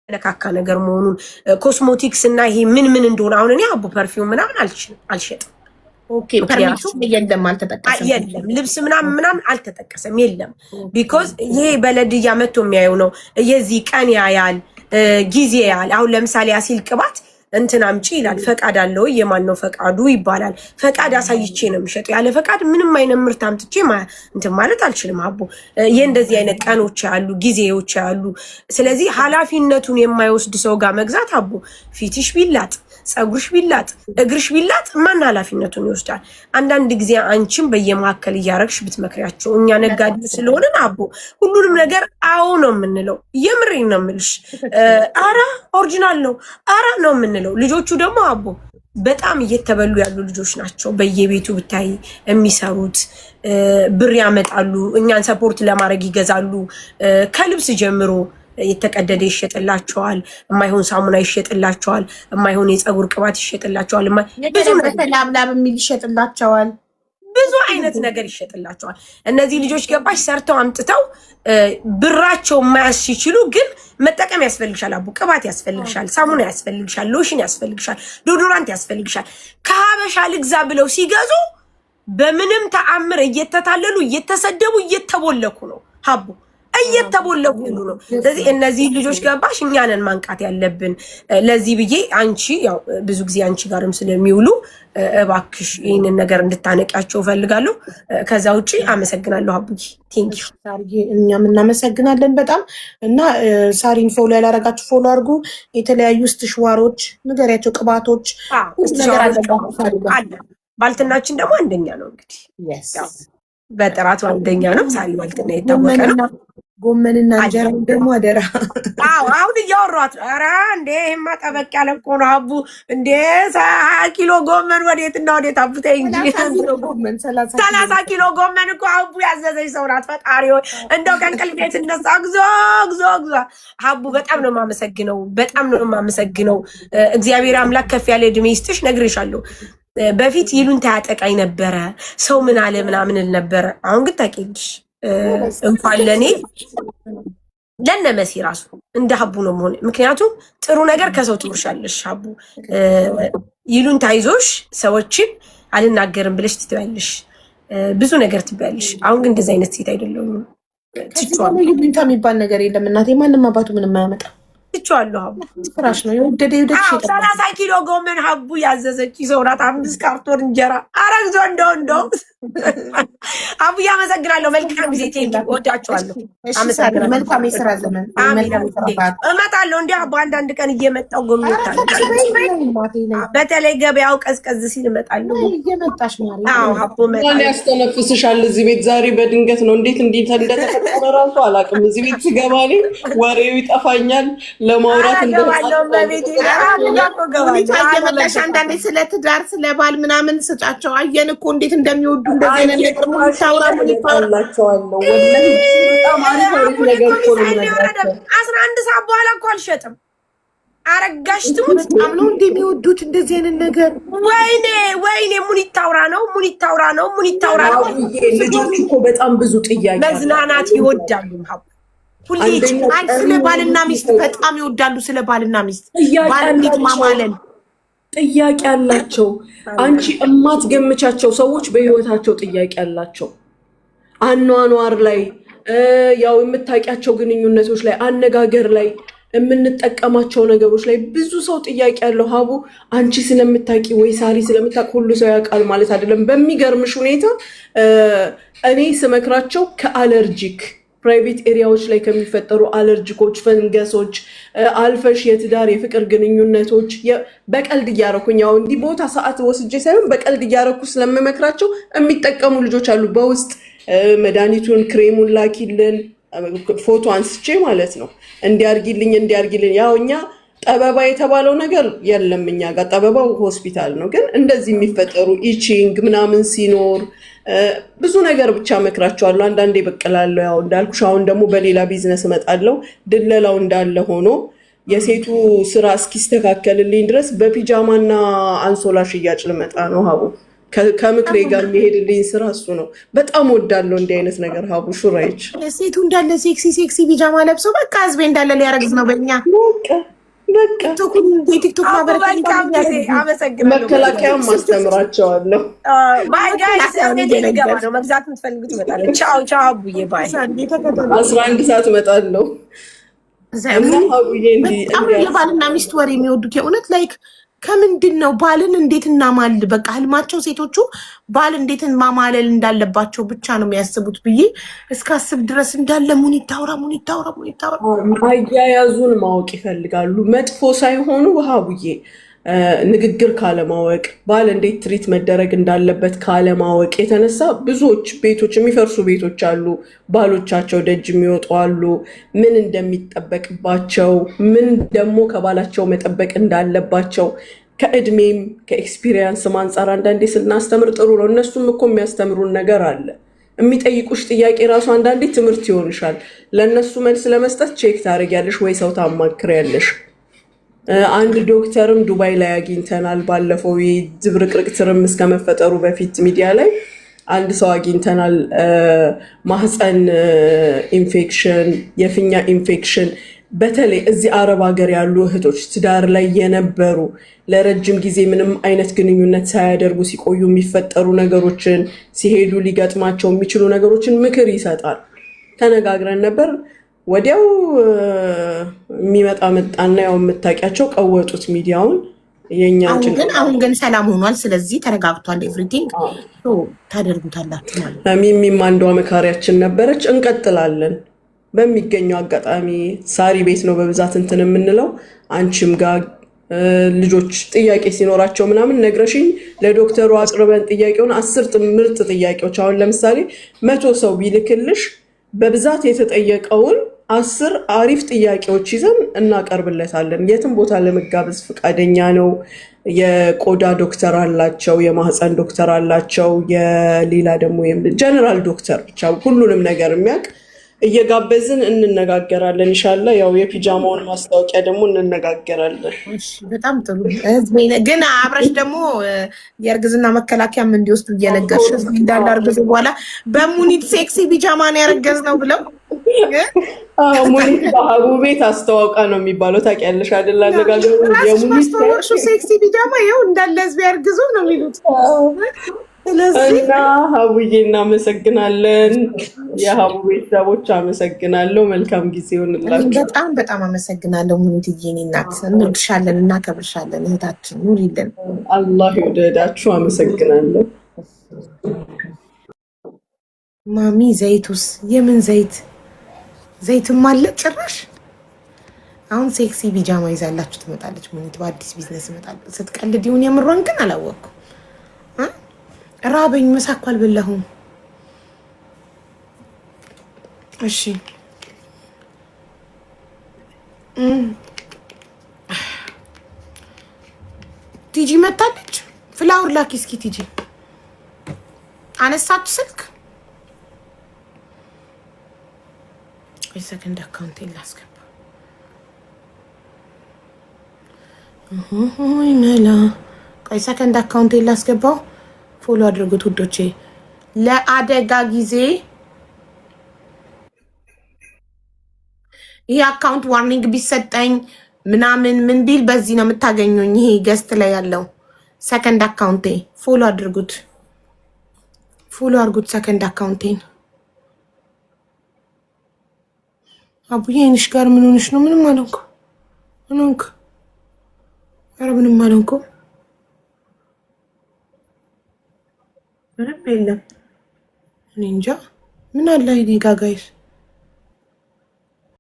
ለካካ ነገር መሆኑን ኮስሞቲክስ እና ይሄ ምን እንደሆነ አሁን እኔ ሀቡ ፐርፊውም ምናምን አልሸጥም። ኦኬ ፐርሚሽን የለም አልተጠቀሰም። የለም ልብስ ምናምን አልተጠቀሰም። የለም ቢኮዝ ይሄ በለድያ መጥቶ የሚያየው ነው። የዚህ ቀን ያያል ጊዜ ያያል። አሁን ለምሳሌ አሲል ቅባት እንትን አምጪ ይላል። ፈቃድ አለው። የማን ነው ፈቃዱ ይባላል። ፈቃድ አሳይቼ ነው የሚሸጠው። ያለ ፈቃድ ምንም አይነት ምርት አምጥቼ እንትን ማለት አልችልም። ሀቡ የእንደዚህ አይነት ቀኖች ያሉ ጊዜዎች ያሉ። ስለዚህ ኃላፊነቱን የማይወስድ ሰው ጋር መግዛት ሀቡ ፊትሽ ቢላጥ ፀጉርሽ ቢላጥ እግርሽ ቢላጥ ማን ኃላፊነቱን ይወስዳል? አንዳንድ ጊዜ አንቺም በየመካከል እያረግሽ ብትመክሪያቸው። እኛ ነጋዴ ስለሆንን አቦ ሁሉንም ነገር አዎ ነው የምንለው። የምሬን ነው የምልሽ። አራ ኦሪጂናል ነው አራ ነው የምንለው። ልጆቹ ደግሞ አቦ በጣም እየተበሉ ያሉ ልጆች ናቸው። በየቤቱ ብታይ የሚሰሩት ብር ያመጣሉ። እኛን ሰፖርት ለማድረግ ይገዛሉ። ከልብስ ጀምሮ የተቀደደ ይሸጥላቸዋል። የማይሆን ሳሙና ይሸጥላቸዋል። የማይሆን የፀጉር ቅባት ይሸጥላቸዋል። ብዙ ላብላብ የሚል ይሸጥላቸዋል። ብዙ አይነት ነገር ይሸጥላቸዋል። እነዚህ ልጆች ገባሽ ሰርተው አምጥተው ብራቸው የማያስ ሲችሉ ግን መጠቀም ያስፈልግሻል። አቡ ቅባት ያስፈልግሻል፣ ሳሙና ያስፈልግሻል፣ ሎሽን ያስፈልግሻል፣ ዶዶራንት ያስፈልግሻል። ከሀበሻ ልግዛ ብለው ሲገዙ በምንም ተአምር እየተታለሉ እየተሰደቡ እየተቦለኩ ነው ሀቡ እየተቦለኩ ነው። ስለዚህ እነዚህ ልጆች ገባሽ እኛንን ማንቃት ያለብን። ለዚህ ብዬ አንቺ ያው ብዙ ጊዜ አንቺ ጋርም ስለሚውሉ እባክሽ ይህንን ነገር እንድታነቂያቸው ፈልጋለሁ። ከዛ ውጭ አመሰግናለሁ አቡዬ። ቴንኪ እኛም እናመሰግናለን በጣም እና ሳሪን ፎሎ ያላረጋችሁ ፎሎ አድርጉ። የተለያዩ ስትሽዋሮች ንገሪያቸው፣ ቅባቶች አለ። ባልትናችን ደግሞ አንደኛ ነው እንግዲህ በጥራቱ አንደኛ ነው። ሳሪ ባልትና የታወቀ ነው። ጎመንና እንጀራ ደግሞ አደራ። አሁን እያወሯት ነው። ኧረ እንዴ ይሄማ ጠበቅ ያለ እኮ ነው አቡ። እንዴ 20 ኪሎ ጎመን ወዴትና ወዴት አቡተይ እንጂ 30 ኪሎ ጎመን እኮ አቡ ያዘዘች ሰው ናት። ፈጣሪ እንደው ከእንቅልፌ ስነሳ ግዞ አቡ በጣም ነው የማመሰግነው። በጣም ነው የማመሰግነው። እግዚአብሔር አምላክ ከፍ ያለ እድሜ ይስጥሽ። ነግሬሻለሁ። በፊት ይሉን ታያጠቃኝ ነበረ። ሰው ምን አለ ምናምን ነበረ። አሁን ግን ታውቂልሽ እንኳን ለኔ ለነመሲ ራሱ እንደ ሀቡ ነው መሆን። ምክንያቱም ጥሩ ነገር ከሰው ትውርሻለሽ። ሀቡ ይሉን ታይዞሽ ሰዎችን አልናገርም ብለሽ ትትያለሽ፣ ብዙ ነገር ትበያለሽ። አሁን ግን እንደዚህ አይነት ሴት አይደለሁም። ይሉኝታ የሚባል ነገር የለም እናቴ። ማንም አባቱ ምንም አያመጣ ትችዋለሁ። ሀቡ ፍራሽ ነው የወደደ ይወደድ። 30 ኪሎ ጎመን ሀቡ ያዘዘች ሰው ናት። 5 ካርቶን እንጀራ አረግዞ እንደው አቡ ያመሰግናለሁ። መልካም ጊዜ ቴንኪ። ወዳችኋለሁ። አመሰግናለሁ። መልካም የስራ ዘመን። እመጣለሁ እንዲህ አቡ አንዳንድ ቀን እየመጣሁ ጎብኝታለሁ። በተለይ ገበያው ቀዝቀዝ ሲል እመጣለሁ። እየመጣሽ ማሪ አቡ መጣ ያስተነፍስሻል። እዚህ ቤት ዛሬ በድንገት ነው። እንዴት እንደተፈጠረ ራሱ አላውቅም። እዚህ ቤት ስገባ እኔ ወሬው ይጠፋኛል ለማውራት እንደባለው በቤት እየመጣሽ አንዳንዴ ስለ ትዳር ስለ ባል ምናምን ስጫቸው። አየን እኮ እንዴት እንደሚወዱ እንደዚህ አይነት ነገር ምን ታውራ ምን ይፈራላቸዋለሁ። ወላሂ በጣም አሪፍ ነገር እኮ ነው። 11 ሰዓት በኋላ እኮ አልሸጥም። አረጋሽ ትሙት በጣም ነው እንደሚወዱት እንደዚህ አይነት ነገር። ወይኔ ሙኒት ታውራ ነው። ልጆች እኮ በጣም ብዙ ጥያቄ መዝናናት ይወዳሉ። ሁሌ ስለ ባልና ሚስት በጣም ይወዳሉ። ስለ ባልና ሚስት ባልንት ማማለን ጥያቄ አላቸው። አንቺ እማትገምቻቸው ሰዎች በህይወታቸው ጥያቄ አላቸው። አኗኗር ላይ ያው የምታውቂያቸው ግንኙነቶች ላይ፣ አነጋገር ላይ፣ የምንጠቀማቸው ነገሮች ላይ ብዙ ሰው ጥያቄ ያለው። ሀቡ አንቺ ስለምታውቂ ወይ ሳሪ ስለምታውቅ ሁሉ ሰው ያውቃል ማለት አይደለም። በሚገርምሽ ሁኔታ እኔ ስመክራቸው ከአለርጂክ ፕራይቬት ኤሪያዎች ላይ ከሚፈጠሩ አለርጂኮች፣ ፈንገሶች አልፈሽ የትዳር የፍቅር ግንኙነቶች በቀልድ እያረኩኝ ያው እንዲህ ቦታ ሰዓት ወስጄ ሳይሆን በቀልድ እያረኩ ስለምመክራቸው የሚጠቀሙ ልጆች አሉ። በውስጥ መድኃኒቱን ክሬሙን ላኪልን ፎቶ አንስቼ ማለት ነው እንዲያርጊልኝ ያው እኛ ጠበባ የተባለው ነገር የለም እኛ ጋር። ጠበባው ሆስፒታል ነው። ግን እንደዚህ የሚፈጠሩ ኢቺንግ ምናምን ሲኖር ብዙ ነገር ብቻ መክራቸዋለሁ። አንዳንዴ በቀላለሁ ያው እንዳልኩሽ። አሁን ደግሞ በሌላ ቢዝነስ እመጣለሁ። ድለላው እንዳለ ሆኖ የሴቱ ስራ እስኪስተካከልልኝ ድረስ በፒጃማና አንሶላ ሽያጭ ልመጣ ነው ሀቡ። ከምክሬ ጋር የሚሄድልኝ ስራ እሱ ነው። በጣም ወዳለው እንዲህ አይነት ነገር ሀቡ ሹራይች ሴቱ እንዳለ ሴክሲ ቢጃማ ለብሶ በቃ ህዝቤ እንዳለ ሊያረግዝ ነው በእኛ ቲክቶክ መከላከያም ማስተምራቸዋለሁ። መግዛት የምትፈልጉት ይመጣል። ቻው ቻው አቡዬ ባይ 11 ሰዓት እመጣለሁ። የባልና ሚስት ወሬ የሚወዱት የእውነት ላይክ ከምንድን ነው ባልን እንዴት እናማል? በቃ ህልማቸው ሴቶቹ ባል እንዴት ማማለል እንዳለባቸው ብቻ ነው የሚያስቡት ብዬ እስካስብ ድረስ እንዳለ ሙኒታውራ አያያዙን ማወቅ ይፈልጋሉ። መጥፎ ሳይሆኑ ውሃቡዬ ንግግር ካለማወቅ ባል እንዴት ትሪት መደረግ እንዳለበት ካለማወቅ የተነሳ ብዙዎች ቤቶች የሚፈርሱ ቤቶች አሉ። ባሎቻቸው ደጅ የሚወጡ አሉ። ምን እንደሚጠበቅባቸው ምን ደግሞ ከባላቸው መጠበቅ እንዳለባቸው ከእድሜም ከኤክስፒሪየንስ አንጻር አንዳንዴ ስናስተምር ጥሩ ነው። እነሱም እኮ የሚያስተምሩን ነገር አለ። የሚጠይቁሽ ጥያቄ ራሱ አንዳንዴ ትምህርት ይሆንሻል። ለእነሱ መልስ ለመስጠት ቼክ ታደርጊያለሽ ወይ ሰው ታማክሪያለሽ። አንድ ዶክተርም ዱባይ ላይ አግኝተናል። ባለፈው የዝብርቅርቅ ትርምስ ከመፈጠሩ በፊት ሚዲያ ላይ አንድ ሰው አግኝተናል። ማህፀን ኢንፌክሽን፣ የፊኛ ኢንፌክሽን በተለይ እዚህ አረብ ሀገር ያሉ እህቶች ትዳር ላይ የነበሩ ለረጅም ጊዜ ምንም አይነት ግንኙነት ሳያደርጉ ሲቆዩ የሚፈጠሩ ነገሮችን ሲሄዱ ሊገጥማቸው የሚችሉ ነገሮችን ምክር ይሰጣል። ተነጋግረን ነበር። ወዲያው የሚመጣ መጣና ያው የምታውቂያቸው ቀወጡት ሚዲያውን። የኛ አሁን ግን ሰላም ሆኗል። ስለዚህ ተረጋግቷል። ኤቭሪቲንግ ታደርጉታላችሁ ማለት ነው። ሚሚም አንዷ መካሪያችን ነበረች። እንቀጥላለን በሚገኘው አጋጣሚ። ሳሪ ቤት ነው በብዛት እንትን የምንለው። አንቺም ጋር ልጆች ጥያቄ ሲኖራቸው ምናምን ነግረሽኝ ለዶክተሩ አቅርበን ጥያቄውን 10 ምርጥ ጥያቄዎች አሁን ለምሳሌ 100 ሰው ቢልክልሽ በብዛት የተጠየቀውን 10 አሪፍ ጥያቄዎች ይዘን እናቀርብለታለን። የትም ቦታ ለመጋበዝ ፈቃደኛ ነው። የቆዳ ዶክተር አላቸው፣ የማህፀን ዶክተር አላቸው፣ የሌላ ደግሞ ጀነራል ዶክተር ብቻ ሁሉንም ነገር የሚያውቅ እየጋበዝን እንነጋገራለን። ኢንሻአላህ ያው የፒጃማውን ማስታወቂያ ደግሞ እንነጋገራለን። በጣም ጥሩ። ግን አብረሽ ደግሞ የእርግዝና መከላከያም እንዲወስዱ እየነገርሽ እንዳለ አርግዙ በኋላ በሙኒት ሴክሲ ፒጃማ ነው ያረገዝነው ብለው ሙኒት በሀቡ ቤት አስተዋውቃ ነው የሚባለው። ታውቂያለሽ አይደል? አነጋገሩ የሙኒት ሴክሲ ፒጃማ ይኸው እንዳለ ህዝብ ያርግዙ ነው የሚሉት። እና ሀቡዬ እናመሰግናለን። የሀቡ ቤተሰቦች አመሰግናለሁ። መልካም ጊዜ ሆንላችሁ። በጣም አመሰግናለሁ ሙኒትዬ። እኔ እናት እንወድሻለን፣ እናከብርሻለን። እህታችን ኑሪልን። አላህ ይወደዳችሁ። አመሰግናለሁ። ማሚ ዘይቱስ የምን ዘይትም አለ ጭራሽ። አሁን ሴክሲ ቢጃማ ይዛላችሁ ትመጣለች ሙኒት። በአዲስ ቢዝነስ ይመጣል። ስትቀልድ ይሁን የምሯን ግን አላወቅኩም። ራበኝ፣ ምሳ እኮ አልበላሁም። እሺ ቲጂ መታለች። ፍላወር ላኪ እስኪ ቲጂ። አነሳችሁ ስልክ? ቆይ ሰከንድ አካውንቴን ላስገባ። መላ ቆይ ሰከንድ አካውንቴን ላስገባው። ፎሎ አድርጉት ውዶቼ። ለአደጋ ጊዜ ይሄ አካውንት ዋርኒንግ ቢሰጠኝ ምናምን ምን ቢል በዚህ ነው የምታገኙኝ። ይሄ ገስት ላይ ያለው ሰከንድ አካውንቴ ፎሎ አድርጉት፣ ሰከንድ አካውንቴን። አቡዬ አይንሽ ጋር ምን ሆነሽ ነው? ምንም አልሆንኩ። ኧረ ምንም አልሆንኩ። ምንም የለም። እኔ እንጃ ምን አለ እኔ ጋ ጋይስ